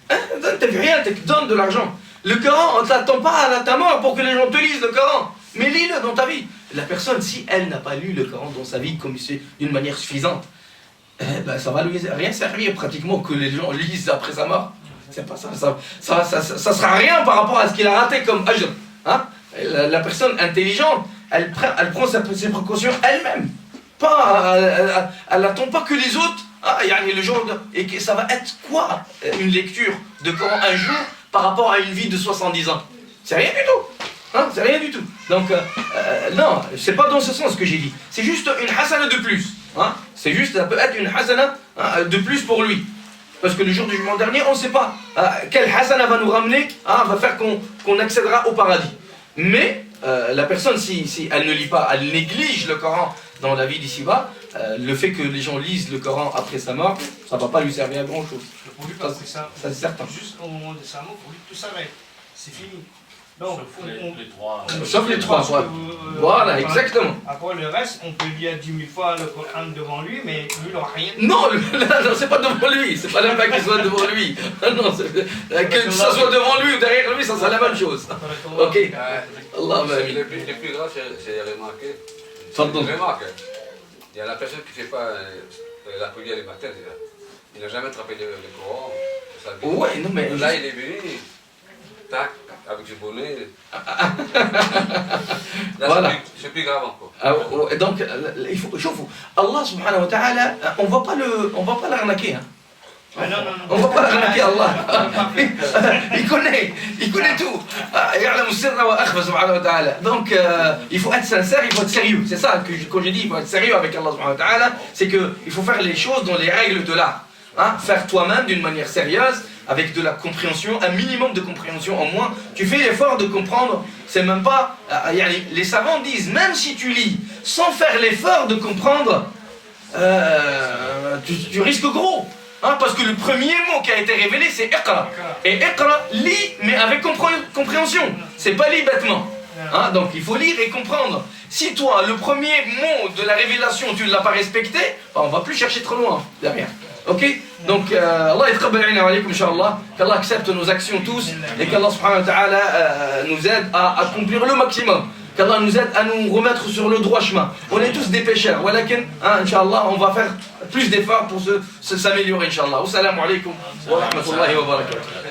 Hein? Donne ta vie, rien, donne de l'argent. Le Coran, on ne t'attend pas à ta mort pour que les gens te lisent le Coran. Mais lis-le dans ta vie. La personne, si elle n'a pas lu le Coran dans sa vie comme c'est d'une manière suffisante, ça va lui rien servir pratiquement que les gens lisent après sa mort. C'est pas ça. Ça sera rien par rapport à ce qu'il a raté comme ajr. Hein? La personne intelligente, elle prend ses précautions elle-même. Elle n'attend pas que les autres. Le jour et que ça va être quoi une lecture de Coran un jour par rapport à une vie de 70 ans? C'est rien du tout. Hein, c'est rien du tout. Donc, non, c'est pas dans ce sens que j'ai dit. C'est juste une hasana de plus. Hein. C'est juste, ça peut être une hasana de plus pour lui. Parce que le jour du jugement dernier, on ne sait pas quelle hasana va nous ramener, va faire qu'on accédera au paradis. Mais la personne, si elle ne lit pas, elle néglige le Coran dans la vie d'ici-bas, le fait que les gens lisent le Coran après sa mort, ça ne va pas lui servir à grand-chose. Ça c'est certain. Juste au moment de sa mort, pour lui, tout s'arrête. C'est fini. Donc, les trois. Sauf les trois, voilà, exactement. Après le reste, on peut lire 10 000 fois le Coran devant lui, mais lui, il n'aura rien. Non, c'est pas devant lui, c'est pas la même qu'il soit devant lui. Non, que ça soit devant lui ou derrière lui, ça sera la même chose. Ok. Allah le plus grave, c'est remarquer. Remarque, il y a la personne qui ne fait pas la prière le matin, il n'a jamais attrapé le Coran. Ouais, non, mais. Là, il est venu, tac, avec du bonnet. Là, voilà. C'est plus grave encore. Donc, il faut. Allah subhanahu wa ta'ala, on ne va pas l'arnaquer. Hein. On ne va pas l'arnaquer, Allah. Il connaît tout. Donc, il faut être sincère, il faut être sérieux. C'est ça que quand je dis il faut être sérieux avec Allah subhanahu wa ta'ala, c'est qu'il faut faire les choses dans les règles de l'art. Hein, faire toi-même d'une manière sérieuse, avec de la compréhension, un minimum de compréhension au moins. Tu fais l'effort de comprendre, c'est même pas... les savants disent, même si tu lis sans faire l'effort de comprendre, tu risques gros. Hein, parce que le premier mot qui a été révélé, c'est Iqra. Et Iqra, lit, mais avec compréhension. C'est pas lit bêtement. Hein, donc il faut lire et comprendre. Si toi, le premier mot de la révélation, tu ne l'as pas respecté, on va plus chercher trop loin derrière. Ok? Donc, Allah Inch'Allah, qu'Allah accepte nos actions tous et qu'Allah subhanahu wa ta'ala nous aide à accomplir le maximum. Qu'Allah nous aide à nous remettre sur le droit chemin. On est tous des pécheurs. Walakin, Inch'Allah, on va faire plus d'efforts pour s'améliorer, Inch'Allah. Wassalamu alaikum wa rahmatullahi wa barakatuh.